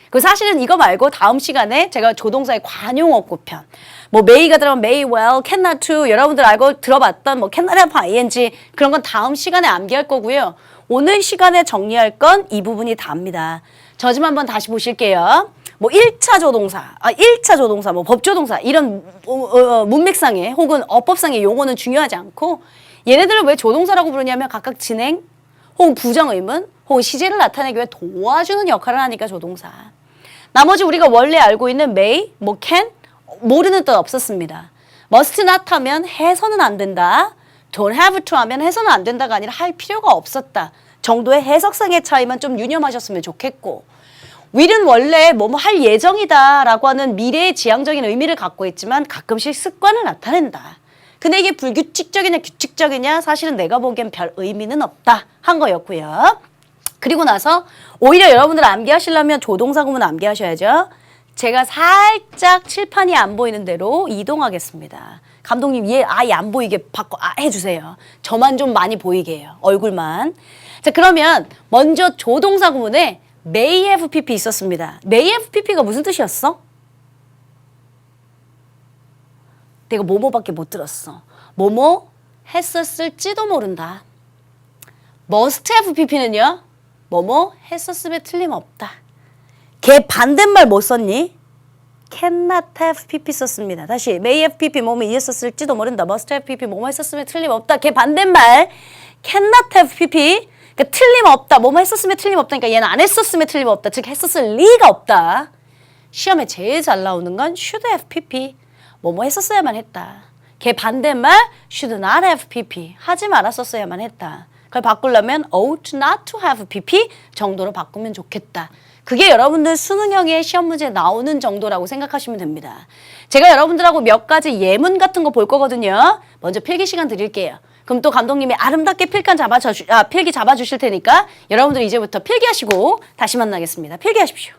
그 사실은 이거 말고 다음 시간에 제가 조동사의 관용어구 편, 뭐 may가 들어가면 may well, cannot to 여러분들 알고 들어봤던 뭐 cannot have ing 그런 건 다음 시간에 암기할 거고요. 오늘 시간에 정리할 건 이 부분이 다입니다. 저 좀 한번 다시 보실게요. 뭐 1차 조동사, 1차 조동사, 뭐 법조동사 이런 문맥상의 혹은 어법상의 용어는 중요하지 않고 얘네들을 왜 조동사라고 부르냐면 각각 진행 혹은 부정의문 혹은 시제를 나타내기 위해 도와주는 역할을 하니까 조동사. 나머지 우리가 원래 알고 있는 may, 뭐 can, 모르는 뜻 없었습니다. must not 하면 해서는 안 된다. don't have to 하면 해서는 안 된다가 아니라 할 필요가 없었다. 정도의 해석상의 차이만 좀 유념하셨으면 좋겠고 will은 원래 뭐뭐 할 예정이다 라고 하는 미래의 지향적인 의미를 갖고 있지만 가끔씩 습관을 나타낸다. 근데 이게 불규칙적이냐 규칙적이냐 사실은 내가 보기엔 별 의미는 없다 한 거였고요. 그리고 나서 오히려 여러분들 암기하시려면 조동사 구문 암기하셔야죠. 제가 살짝 칠판이 안 보이는 대로 이동하겠습니다. 감독님 얘 아예 안 보이게 바꿔 해주세요. 저만 좀 많이 보이게 해요. 얼굴만. 자 그러면 먼저 조동사 구문에 may have pp 있었습니다. may have pp가 무슨 뜻이었어? 내가 뭐뭐밖에 못 들었어. 뭐뭐 했었을지도 모른다. must have pp는요. 뭐뭐 했었음에 틀림없다. 걔 반대말 못 썼니? cannot have pp 썼습니다. 다시 may have pp 뭐뭐 이했었을지도 모른다. must have pp 뭐뭐 했었음에 틀림없다. 걔 반대말 cannot have pp 그러니까 틀림없다. 뭐뭐 했었음에 틀림없다니까 얘는 안 했었음에 틀림없다. 즉 했었을 리가 없다. 시험에 제일 잘 나오는 건 should have pp 뭐뭐 했었어야만 했다. 걔 반대말 should not have pp 하지 말았었어야만 했다. 그걸 바꾸려면 ought not to have pp 정도로 바꾸면 좋겠다. 그게 여러분들 수능형의 시험 문제에 나오는 정도라고 생각하시면 됩니다. 제가 여러분들하고 몇 가지 예문 같은 거 볼 거거든요. 먼저 필기 시간 드릴게요. 그럼 또 감독님이 아름답게 필기 잡아주실 테니까 여러분들 이제부터 필기하시고 다시 만나겠습니다. 필기하십시오.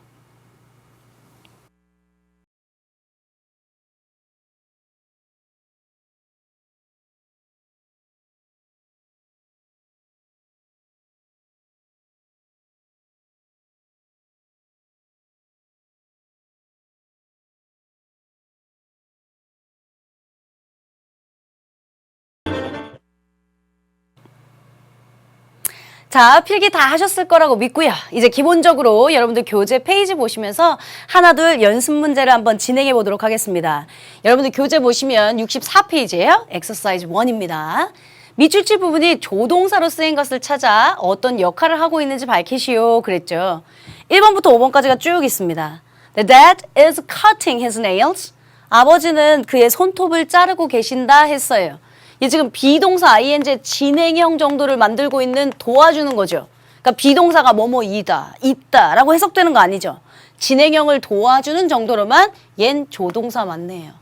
자, 필기 다 하셨을 거라고 믿고요. 이제 기본적으로 여러분들 교재 페이지 보시면서 하나 둘 연습 문제를 한번 진행해 보도록 하겠습니다. 여러분들 교재 보시면 64페이지예요. 엑서사이즈 1입니다. 밑줄치 부분이 조동사로 쓰인 것을 찾아 어떤 역할을 하고 있는지 밝히시오 그랬죠. 1번부터 5번까지가 쭉 있습니다. The dad is cutting his nails. 아버지는 그의 손톱을 자르고 계신다 했어요. 얘 지금 비동사 ing의 진행형 정도를 만들고 있는 도와주는 거죠. 그러니까 비동사가 뭐뭐이다, 있다라고 해석되는 거 아니죠. 진행형을 도와주는 정도로만 얜 조동사 맞네요.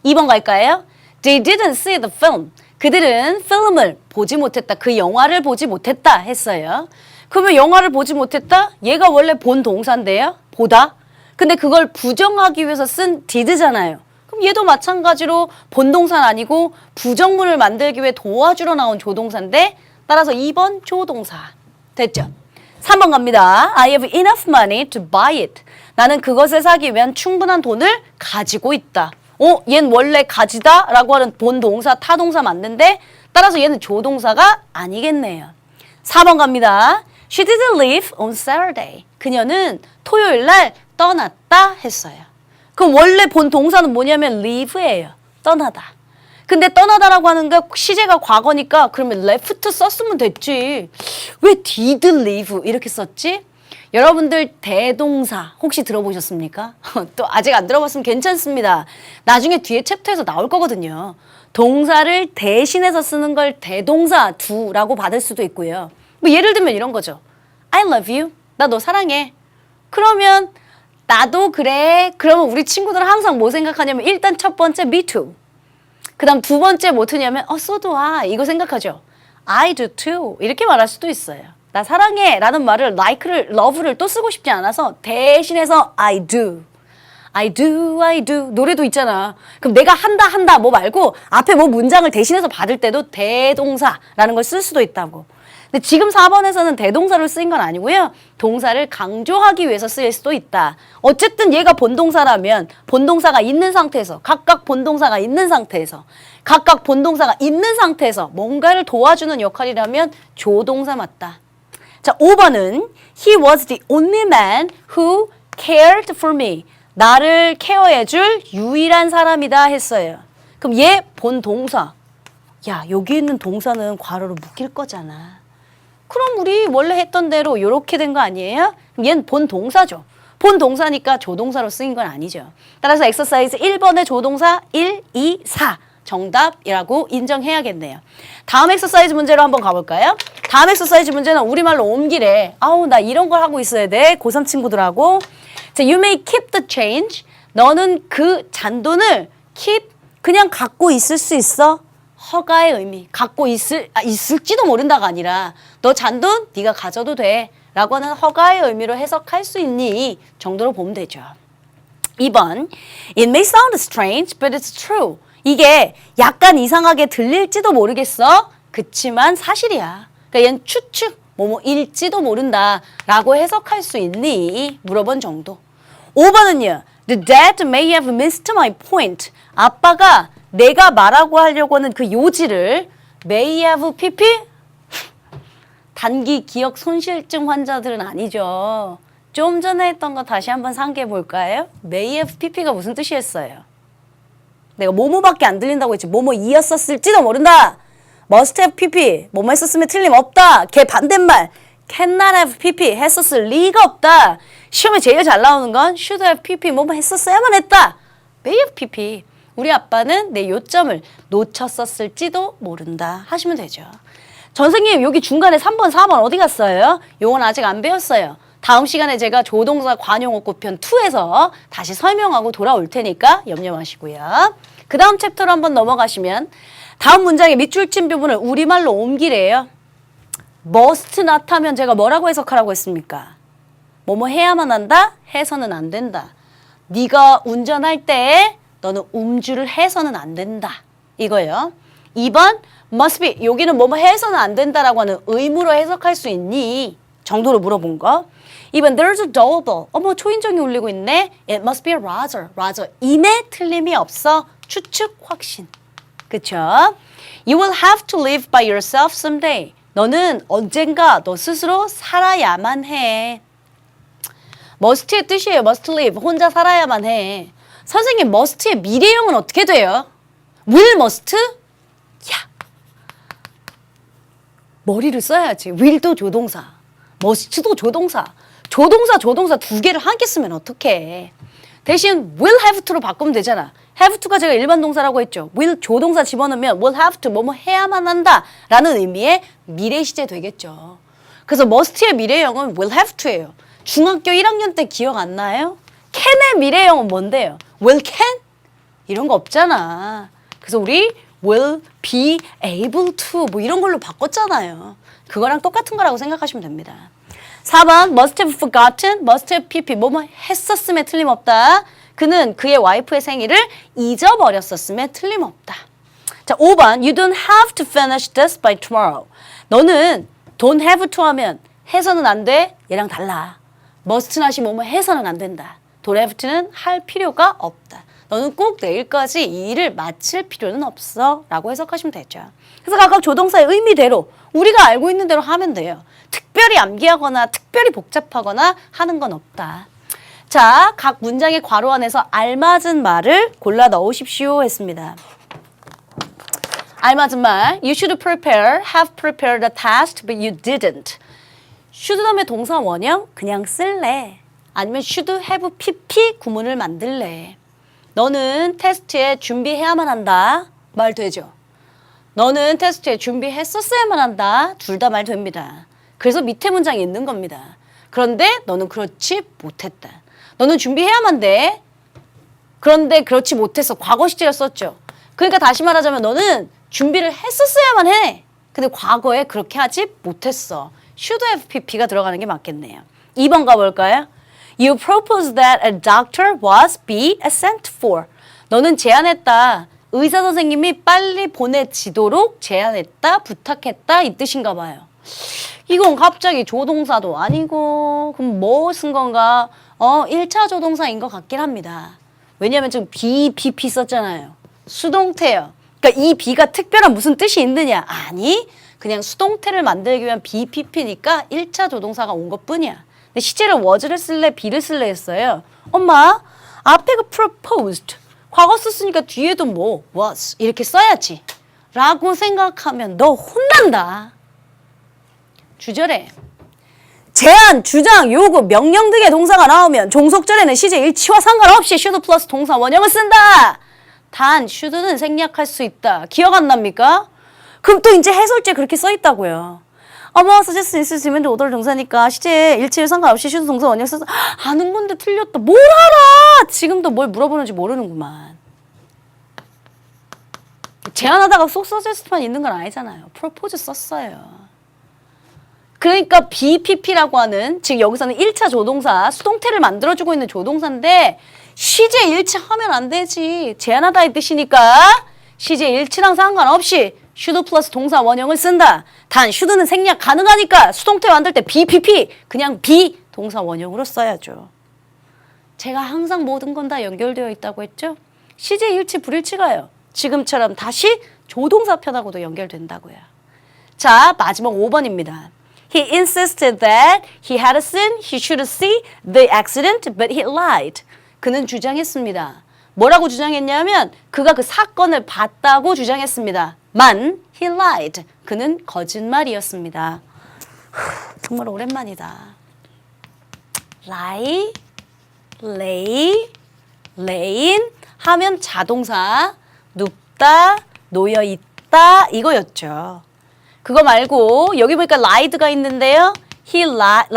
2번 갈까요? They didn't see the film. 그들은 필름을 보지 못했다. 그 영화를 보지 못했다 했어요. 그러면 영화를 보지 못했다? 얘가 원래 본 동사인데요. 보다. 근데 그걸 부정하기 위해서 쓴 did잖아요. 그럼 얘도 마찬가지로 본동사는 아니고 부정문을 만들기 위해 도와주러 나온 조동사인데 따라서 2번 조동사. 됐죠? 3번 갑니다. I have enough money to buy it. 나는 그것을 사기 위한 충분한 돈을 가지고 있다. 얘는 원래 가지다 라고 하는 본동사, 타동사 맞는데 따라서 얘는 조동사가 아니겠네요. 4번 갑니다. She didn't leave on Saturday. 그녀는 토요일 날 떠났다 했어요. 그럼 원래 본 동사는 뭐냐면 leave예요. 떠나다. 근데 떠나다라고 하는 게 시제가 과거니까 그러면 left 썼으면 됐지. 왜 did leave 이렇게 썼지? 여러분들 대동사 혹시 들어보셨습니까? 또 아직 안 들어봤으면 괜찮습니다. 나중에 뒤에 챕터에서 나올 거거든요. 동사를 대신해서 쓰는 걸 대동사 두라고 받을 수도 있고요. 뭐 예를 들면 이런 거죠. I love you. 나 너 사랑해. 그러면 나도 그래. 그러면 우리 친구들은 항상 뭐 생각하냐면 일단 첫 번째 me too. 그 다음 두 번째 뭐 트냐면 so do I. 이거 생각하죠. I do too. 이렇게 말할 수도 있어요. 나 사랑해 라는 말을 like를, love를 또 쓰고 싶지 않아서 대신해서 I do. I do, I do. 노래도 있잖아. 그럼 내가 한다 뭐 말고 앞에 뭐 문장을 대신해서 받을 때도 대동사라는 걸 쓸 수도 있다고. 근데 지금 4번에서는 대동사로 쓰인 건 아니고요. 동사를 강조하기 위해서 쓰일 수도 있다. 어쨌든 얘가 본동사라면 본동사가 있는 상태에서 각각 본동사가 있는 상태에서 뭔가를 도와주는 역할이라면 조동사 맞다. 자, 5번은 He was the only man who cared for me. 나를 케어해줄 유일한 사람이다 했어요. 그럼 얘 본동사. 야, 여기 있는 동사는 괄호로 묶일 거잖아. 그럼 우리 원래 했던 대로 이렇게 된 거 아니에요? 얘는 본 동사죠. 본 동사니까 조동사로 쓰인 건 아니죠. 따라서 엑서사이즈 1번의 조동사 1, 2, 4 정답이라고 인정해야겠네요. 다음 엑서사이즈 문제로 한번 가볼까요? 다음 엑서사이즈 문제는 우리말로 옮기래. 아우, 나 이런 걸 하고 있어야 돼. 고3 친구들하고. 자, you may keep the change. 너는 그 잔돈을 keep, 그냥 갖고 있을 수 있어. 허가의 의미. 갖고 있을지도 모른다가 아니라 너 잔돈 네가 가져도 돼. 라고 하는 허가의 의미로 해석할 수 있니? 정도로 보면 되죠. 2번. It may sound strange, but it's true. 이게 약간 이상하게 들릴지도 모르겠어. 그치만 사실이야. 그러니까 얘는 추측, 뭐뭐일지도 모른다 라고 해석할 수 있니? 물어본 정도. 5번은요. The dad may have missed my point. 아빠가 내가 말하고 하려고 하는 그 요지를 may have pp? 단기 기억 손실증 환자들은 아니죠. 좀 전에 했던 거 다시 한번 상기해 볼까요? may have pp가 무슨 뜻이었어요? 내가 뭐뭐밖에 안 들린다고 했지. 뭐뭐이었었을지도 모른다. must have pp. 뭐뭐 했었으면 틀림없다. 걔 반대말. cannot have pp. 했었을 리가 없다. 시험에 제일 잘 나오는 건 should have pp. 뭐뭐 했었어야만 했다. may have pp. 우리 아빠는 내 요점을 놓쳤었을지도 모른다. 하시면 되죠. 선생님 여기 중간에 3번, 4번 어디 갔어요? 요건 아직 안 배웠어요. 다음 시간에 제가 조동사 관용어구편 2에서 다시 설명하고 돌아올 테니까 염려 마시고요. 그 다음 챕터로 한번 넘어가시면 다음 문장의 밑줄 친 부분을 우리말로 옮기래요. must not 하면 제가 뭐라고 해석하라고 했습니까? 뭐뭐 해야만 한다? 해서는 안 된다. 네가 운전할 때 너는 음주를 해서는 안 된다. 이거예요. 2번 must be. 여기는 뭐뭐 해서는 안 된다라고 하는 의무로 해석할 수 있니? 정도로 물어본 거. 2번 there's a doorbell. 어머 초인종이 울리고 있네. It must be a Roger. Roger. 임에 틀림이 없어. 추측 확신. 그쵸? You will have to live by yourself someday. 너는 언젠가 너 스스로 살아야만 해. must의 뜻이에요. must live. 혼자 살아야만 해. 선생님 must의 미래형은 어떻게 돼요? will must? 야, 머리를 써야지. will도 조동사, must도 조동사. 조동사 두 개를 함께 쓰면 어떡해. 대신 will have to로 바꾸면 되잖아. have to가 제가 일반 동사라고 했죠. will 조동사 집어넣으면 will have to 뭐뭐 해야만 한다 라는 의미의 미래 시제 되겠죠. 그래서 must의 미래형은 will have to예요. 중학교 1학년 때 기억 안 나요? can의 미래형은 뭔데요? will can? 이런 거 없잖아. 그래서 우리 will be able to 뭐 이런 걸로 바꿨잖아요. 그거랑 똑같은 거라고 생각하시면 됩니다. 4번 must have forgotten, must have pp. 뭐뭐 했었음에 틀림없다. 그는 그의 와이프의 생일을 잊어버렸었음에 틀림없다. 자, 5번 you don't have to finish this by tomorrow. 너는 don't have to 하면 해서는 안 돼. 얘랑 달라. must not이 뭐뭐 해서는 안 된다. don't have to는 할 필요가 없다. 너는 꼭 내일까지 이 일을 마칠 필요는 없어 라고 해석하시면 되죠. 그래서 각각 조동사의 의미대로 우리가 알고 있는 대로 하면 돼요. 특별히 암기하거나 특별히 복잡하거나 하는 건 없다. 자, 각 문장의 괄호 안에서 알맞은 말을 골라 넣으십시오 했습니다. 알맞은 말 You should prepare, have prepared a test but you didn't. should 다음에 동사 원형 그냥 쓸래. 아니면 should have pp 구문을 만들래. 너는 테스트에 준비해야만 한다. 말 되죠. 너는 테스트에 준비했었어야만 한다. 둘 다 말 됩니다. 그래서 밑에 문장이 있는 겁니다. 그런데 너는 그렇지 못했다. 너는 준비해야만 돼. 그런데 그렇지 못했어. 과거 시제를 썼죠. 그러니까 다시 말하자면 너는 준비를 했었어야만 해. 근데 과거에 그렇게 하지 못했어. should have pp가 들어가는 게 맞겠네요. 2번 가볼까요? You proposed that a doctor was be sent for. 너는 제안했다. 의사 선생님이 빨리 보내지도록 제안했다, 부탁했다 이 뜻인가 봐요. 이건 갑자기 조동사도 아니고 그럼 뭐 쓴 건가? 1차 조동사인 것 같긴 합니다. 왜냐하면 지금 be, pp 썼잖아요. 수동태예요. 그러니까 이 be가 특별한 무슨 뜻이 있느냐? 아니, 그냥 수동태를 만들기 위한 be, pp니까 1차 조동사가 온 것뿐이야. 근데 시제를 was를 쓸래, be를 쓸래 했어요. 엄마, 앞에 그 proposed. 과거 썼으니까 뒤에도 뭐 was 이렇게 써야지. 라고 생각하면 너 혼난다. 주절에 제안, 주장, 요구, 명령 등의 동사가 나오면 종속절에는 시제 일치와 상관없이 should 플러스 동사 원형을 쓴다. 단 should는 생략할 수 있다. 기억 안 납니까? 그럼 또 이제 해설지에 그렇게 써 있다고요. 어머, suggest 있으시면 오더를 동사니까 시제 일치와 상관없이 should 동사 원형 써서 아는 건데 틀렸다. 뭘 알아? 지금도 뭘 물어보는지 모르는구만. 제안하다가 쏙 suggest만 있는 건 아니잖아요. propose 썼어요. 그러니까 BPP라고 하는 지금 여기서는 1차 조동사 수동태를 만들어주고 있는 조동사인데 시제 일치하면 안 되지. 제안하다의 뜻이니까 시제 일치랑 상관없이 should 플러스 동사 원형을 쓴다. 단 should는 생략 가능하니까 수동태 만들 때 BPP 그냥 B 동사 원형으로 써야죠. 제가 항상 모든 건 다 연결되어 있다고 했죠. 시제 일치 불일치가요. 지금처럼 다시 조동사 편하고도 연결된다고요. 자, 마지막 5번입니다. He insisted that he had seen, he should see the accident, but he lied. 그는 주장했습니다. 뭐라고 주장했냐면 그가 그 사건을 봤다고 주장했습니다. 만, he lied. 그는 거짓말이었습니다. 정말 오랜만이다. lie, lay, layin 하면 자동사, 눕다, 놓여있다 이거였죠. 그거 말고 여기 보니까 lied가 있는데요. He lied.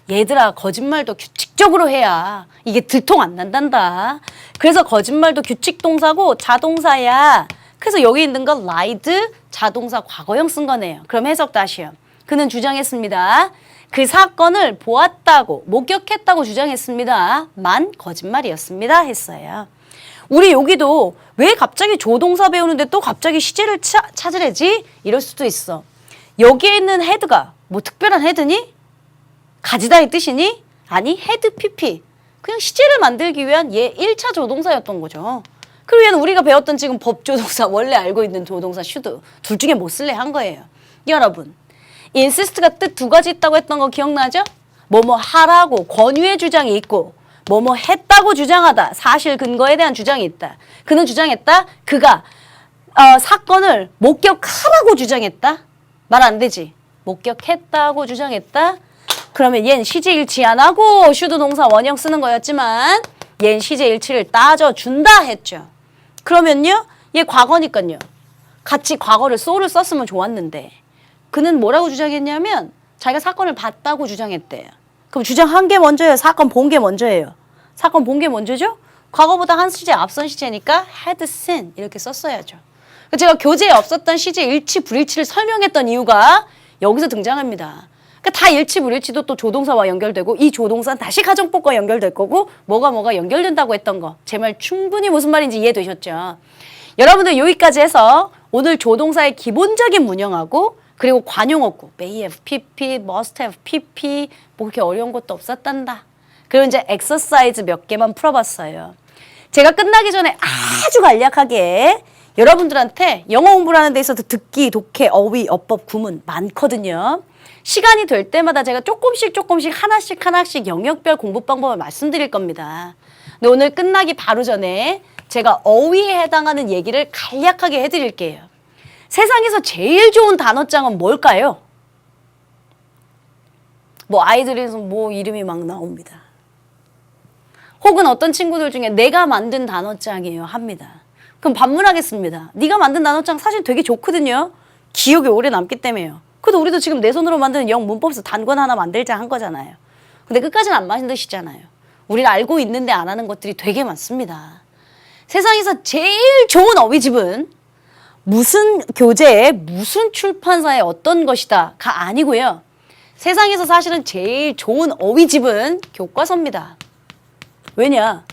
얘들아 거짓말도 규칙적으로 해야 이게 들통 안 난단다. 그래서 거짓말도 규칙 동사고 자동사야. 그래서 여기 있는 건 lied 자동사 과거형 쓴 거네요. 그럼 해석 다시요. 그는 주장했습니다. 그 사건을 보았다고 목격했다고 주장했습니다. 만 거짓말이었습니다 했어요. 우리 여기도 왜 갑자기 조동사 배우는데 또 갑자기 시제를 찾으래지? 이럴 수도 있어. 여기에 있는 헤드가 뭐 특별한 헤드니? 가지다의 뜻이니? 아니 헤드 PP. 그냥 시제를 만들기 위한 얘 1차 조동사였던 거죠. 그리고 얘는 우리가 배웠던 지금 법조동사 원래 알고 있는 조동사 should 둘 중에 뭐 쓸래 한 거예요. 여러분 insist가 뜻 두 가지 있다고 했던 거 기억나죠? 뭐뭐 하라고 권유의 주장이 있고 뭐뭐 했다고 주장하다. 사실 근거에 대한 주장이 있다. 그는 주장했다. 그가 사건을 목격하라고 주장했다. 말 안 되지. 목격했다고 주장했다. 그러면 얜 시제 일치 안 하고 should 동사 원형 쓰는 거였지만 얜 시제 일치를 따져준다 했죠. 그러면요. 얘 과거니까요. 같이 과거를 so를 썼으면 좋았는데 그는 뭐라고 주장했냐면 자기가 사건을 봤다고 주장했대요. 그럼 주장한 게 먼저예요? 사건 본 게 먼저예요? 사건 본 게 먼저죠? 과거보다 한 시제 앞선 시제니까 had seen 이렇게 썼어야죠. 제가 교재에 없었던 시제 일치 불일치를 설명했던 이유가 여기서 등장합니다. 그러니까 다 일치 불일치도 또 조동사와 연결되고 이 조동사는 다시 가정법과 연결될 거고 뭐가 연결된다고 했던 거. 제 말 충분히 무슨 말인지 이해되셨죠? 여러분들 여기까지 해서 오늘 조동사의 기본적인 문형하고 그리고 관용어구 may have pp, must have pp 뭐 그렇게 어려운 것도 없었단다. 그리고 이제 엑서사이즈 몇 개만 풀어봤어요. 제가 끝나기 전에 아주 간략하게 여러분들한테 영어 공부를 하는 데 있어서 듣기, 독해, 어휘, 어법, 구문 많거든요. 시간이 될 때마다 제가 조금씩 하나씩 영역별 공부 방법을 말씀드릴 겁니다. 근데 오늘 끝나기 바로 전에 제가 어휘에 해당하는 얘기를 간략하게 해드릴게요. 세상에서 제일 좋은 단어장은 뭘까요? 뭐 아이들에서 뭐 이름이 막 나옵니다. 혹은 어떤 친구들 중에 내가 만든 단어장이에요 합니다. 그럼 반문하겠습니다. 네가 만든 단어장 사실 되게 좋거든요. 기억이 오래 남기 때문에요. 그래도 우리도 지금 내 손으로 만드는 영 문법에서 단권 하나 만들자 한 거잖아요. 근데 끝까지는 안 만드시잖아요. 우리가 알고 있는데 안 하는 것들이 되게 많습니다. 세상에서 제일 좋은 어휘집은 무슨 교재에 무슨 출판사에 어떤 것이다가 아니고요. 세상에서 사실은 제일 좋은 어휘집은 교과서입니다. 왜냐?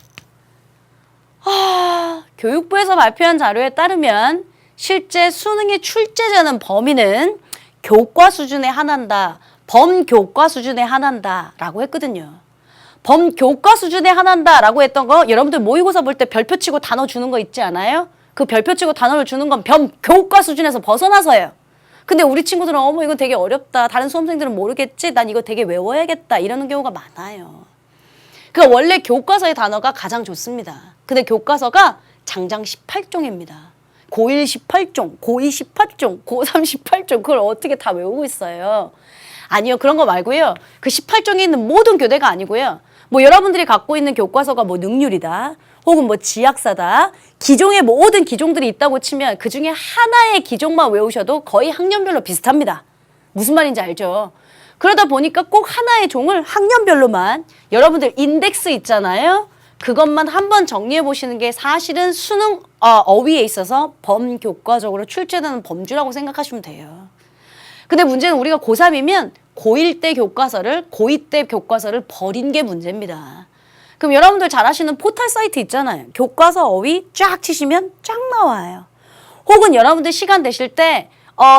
교육부에서 발표한 자료에 따르면 실제 수능의 출제자는 범위는 교과 수준에 한한다. 범교과 수준에 한한다 라고 했거든요. 범교과 수준에 한한다 라고 했던 거 여러분들 모의고사 볼 때 별표 치고 단어 주는 거 있지 않아요? 그 별표 치고 단어를 주는 건 범교과 수준에서 벗어나서예요. 근데 우리 친구들은 어머 이거 되게 어렵다. 다른 수험생들은 모르겠지? 난 이거 되게 외워야겠다. 이러는 경우가 많아요. 그러니까 원래 교과서의 단어가 가장 좋습니다. 근데 교과서가 장장 18종입니다. 고1 18종, 고2 18종, 고3 18종 그걸 어떻게 다 외우고 있어요. 아니요. 그런 거 말고요. 그 18종에 있는 모든 교대가 아니고요. 뭐 여러분들이 갖고 있는 교과서가 뭐 능률이다. 혹은 뭐 지약사다. 기종의 모든 기종들이 있다고 치면 그중에 하나의 기종만 외우셔도 거의 학년별로 비슷합니다. 무슨 말인지 알죠? 그러다 보니까 꼭 하나의 종을 학년별로만 여러분들 인덱스 있잖아요. 그것만 한번 정리해 보시는 게 사실은 수능 어휘에 있어서 범교과적으로 출제되는 범주라고 생각하시면 돼요. 근데 문제는 우리가 고3이면 고1 때 교과서를, 고2 때 교과서를 버린 게 문제입니다. 그럼 여러분들 잘 아시는 포털 사이트 있잖아요. 교과서 어휘 쫙 치시면 쫙 나와요. 혹은 여러분들 시간 되실 때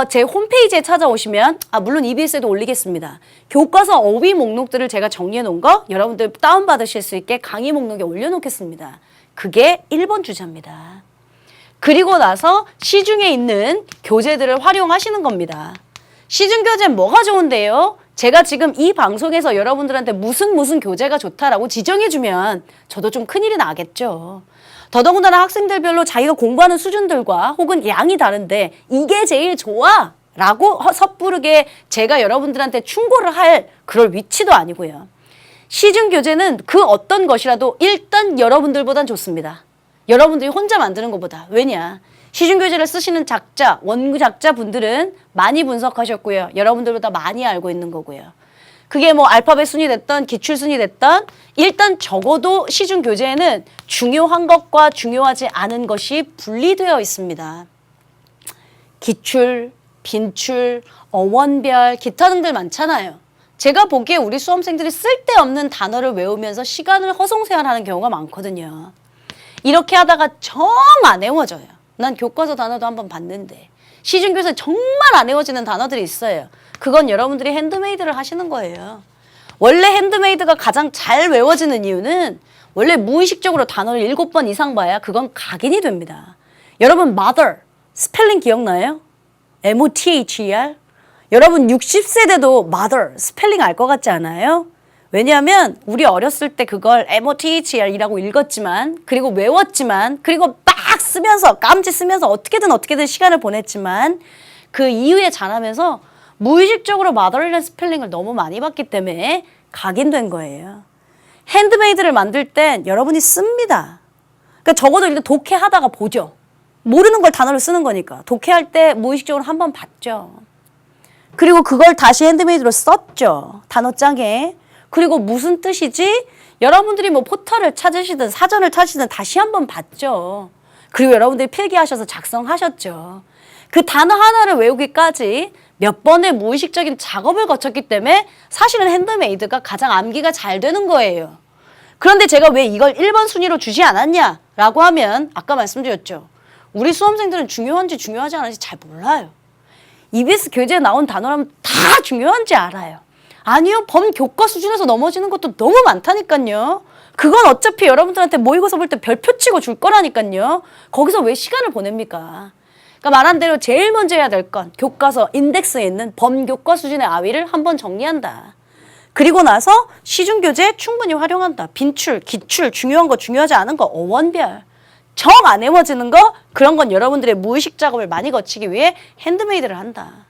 제 홈페이지에 찾아오시면 물론 EBS에도 올리겠습니다. 교과서 어휘 목록들을 제가 정리해 놓은 거 여러분들 다운받으실 수 있게 강의 목록에 올려놓겠습니다. 그게 1번 주제입니다. 그리고 나서 시중에 있는 교재들을 활용하시는 겁니다. 시중 교재는 뭐가 좋은데요? 제가 지금 이 방송에서 여러분들한테 무슨 교재가 좋다라고 지정해주면 저도 좀 큰일이 나겠죠. 더더군다나 학생들별로 자기가 공부하는 수준들과 혹은 양이 다른데 이게 제일 좋아 라고 섣부르게 제가 여러분들한테 충고를 할 그럴 위치도 아니고요. 시중 교재는 그 어떤 것이라도 일단 여러분들보단 좋습니다. 여러분들이 혼자 만드는 것보다. 왜냐? 시중 교재를 쓰시는 작자, 원고 작자분들은 많이 분석하셨고요. 여러분들보다 많이 알고 있는 거고요. 그게 뭐 알파벳 순이 됐던 기출 순이 됐던 일단 적어도 시중 교재에는 중요한 것과 중요하지 않은 것이 분리되어 있습니다. 기출, 빈출, 어원별, 기타 등들 많잖아요. 제가 보기에 우리 수험생들이 쓸데없는 단어를 외우면서 시간을 허송세월하는 경우가 많거든요. 이렇게 하다가 정 안 외워져요. 난 교과서 단어도 한번 봤는데 시중 교재에 정말 안 외워지는 단어들이 있어요. 그건 여러분들이 핸드메이드를 하시는 거예요. 원래 핸드메이드가 가장 잘 외워지는 이유는 원래 무의식적으로 단어를 7번 이상 봐야 그건 각인이 됩니다. 여러분 mother 스펠링 기억나요? M-O-T-H-E-R 여러분 60세대도 mother 스펠링 알 것 같지 않아요? 왜냐하면 우리 어렸을 때 그걸 M-O-T-H-E-R이라고 읽었지만 그리고 외웠지만 그리고 막 쓰면서 깜지 쓰면서 어떻게든 시간을 보냈지만 그 이후에 자라면서 무의식적으로 mother이라는 스펠링을 너무 많이 봤기 때문에 각인된 거예요. 핸드메이드를 만들 땐 여러분이 씁니다. 그러니까 적어도 일단 독해하다가 보죠. 모르는 걸 단어를 쓰는 거니까. 독해할 때 무의식적으로 한번 봤죠. 그리고 그걸 다시 핸드메이드로 썼죠. 단어장에. 그리고 무슨 뜻이지? 여러분들이 뭐 포털을 찾으시든 사전을 찾으시든 다시 한번 봤죠. 그리고 여러분들이 필기하셔서 작성하셨죠. 그 단어 하나를 외우기까지 몇 번의 무의식적인 작업을 거쳤기 때문에 사실은 핸드메이드가 가장 암기가 잘 되는 거예요. 그런데 제가 왜 이걸 1번 순위로 주지 않았냐라고 하면 아까 말씀드렸죠. 우리 수험생들은 중요한지 중요하지 않은지 잘 몰라요. EBS 교재에 나온 단어라면 다 중요한지 알아요. 아니요. 범교과 수준에서 넘어지는 것도 너무 많다니까요. 그건 어차피 여러분들한테 모의고사 볼 때 별표 치고 줄 거라니까요. 거기서 왜 시간을 보냅니까? 그러니까 말한 대로 제일 먼저 해야 될 건 교과서 인덱스에 있는 범교과 수준의 아위를 한번 정리한다. 그리고 나서 시중교재 충분히 활용한다. 빈출, 기출, 중요한 거, 중요하지 않은 거, 어원별. 정 안 외워지는 거 그런 건 여러분들의 무의식 작업을 많이 거치기 위해 핸드메이드를 한다.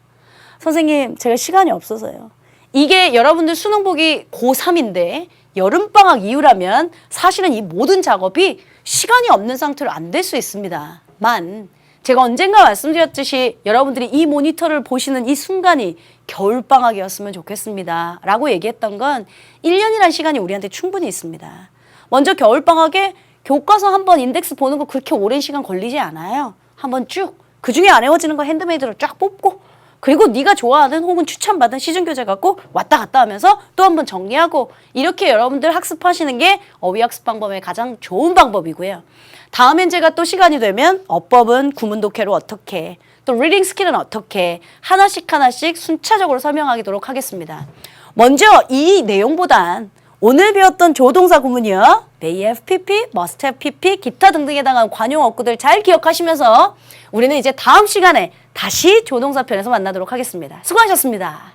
선생님 제가 시간이 없어서요. 이게 여러분들 수능 보기 고3인데 여름방학 이후라면 사실은 이 모든 작업이 시간이 없는 상태로 안 될 수 있습니다. 제가 언젠가 말씀드렸듯이 여러분들이 이 모니터를 보시는 이 순간이 겨울방학이었으면 좋겠습니다. 라고 얘기했던 건 1년이라는 시간이 우리한테 충분히 있습니다. 먼저 겨울방학에 교과서 한번 인덱스 보는 거 그렇게 오랜 시간 걸리지 않아요. 한번 쭉 그중에 안 외워지는 거 핸드메이드로 쫙 뽑고 그리고 네가 좋아하는 혹은 추천받은 시중교재 갖고 왔다 갔다 하면서 또 한번 정리하고 이렇게 여러분들 학습하시는 게 어휘학습 방법의 가장 좋은 방법이고요. 다음엔 제가 또 시간이 되면 어법은 구문독해로 어떻게 또 리딩 스킬은 어떻게 하나씩 순차적으로 설명하도록 하겠습니다. 먼저 이 내용보단 오늘 배웠던 조동사 구문이요. may have pp, must have pp, 기타 등등에 해당하는 관용 어구들 잘 기억하시면서 우리는 이제 다음 시간에 다시 조동사 편에서 만나도록 하겠습니다. 수고하셨습니다.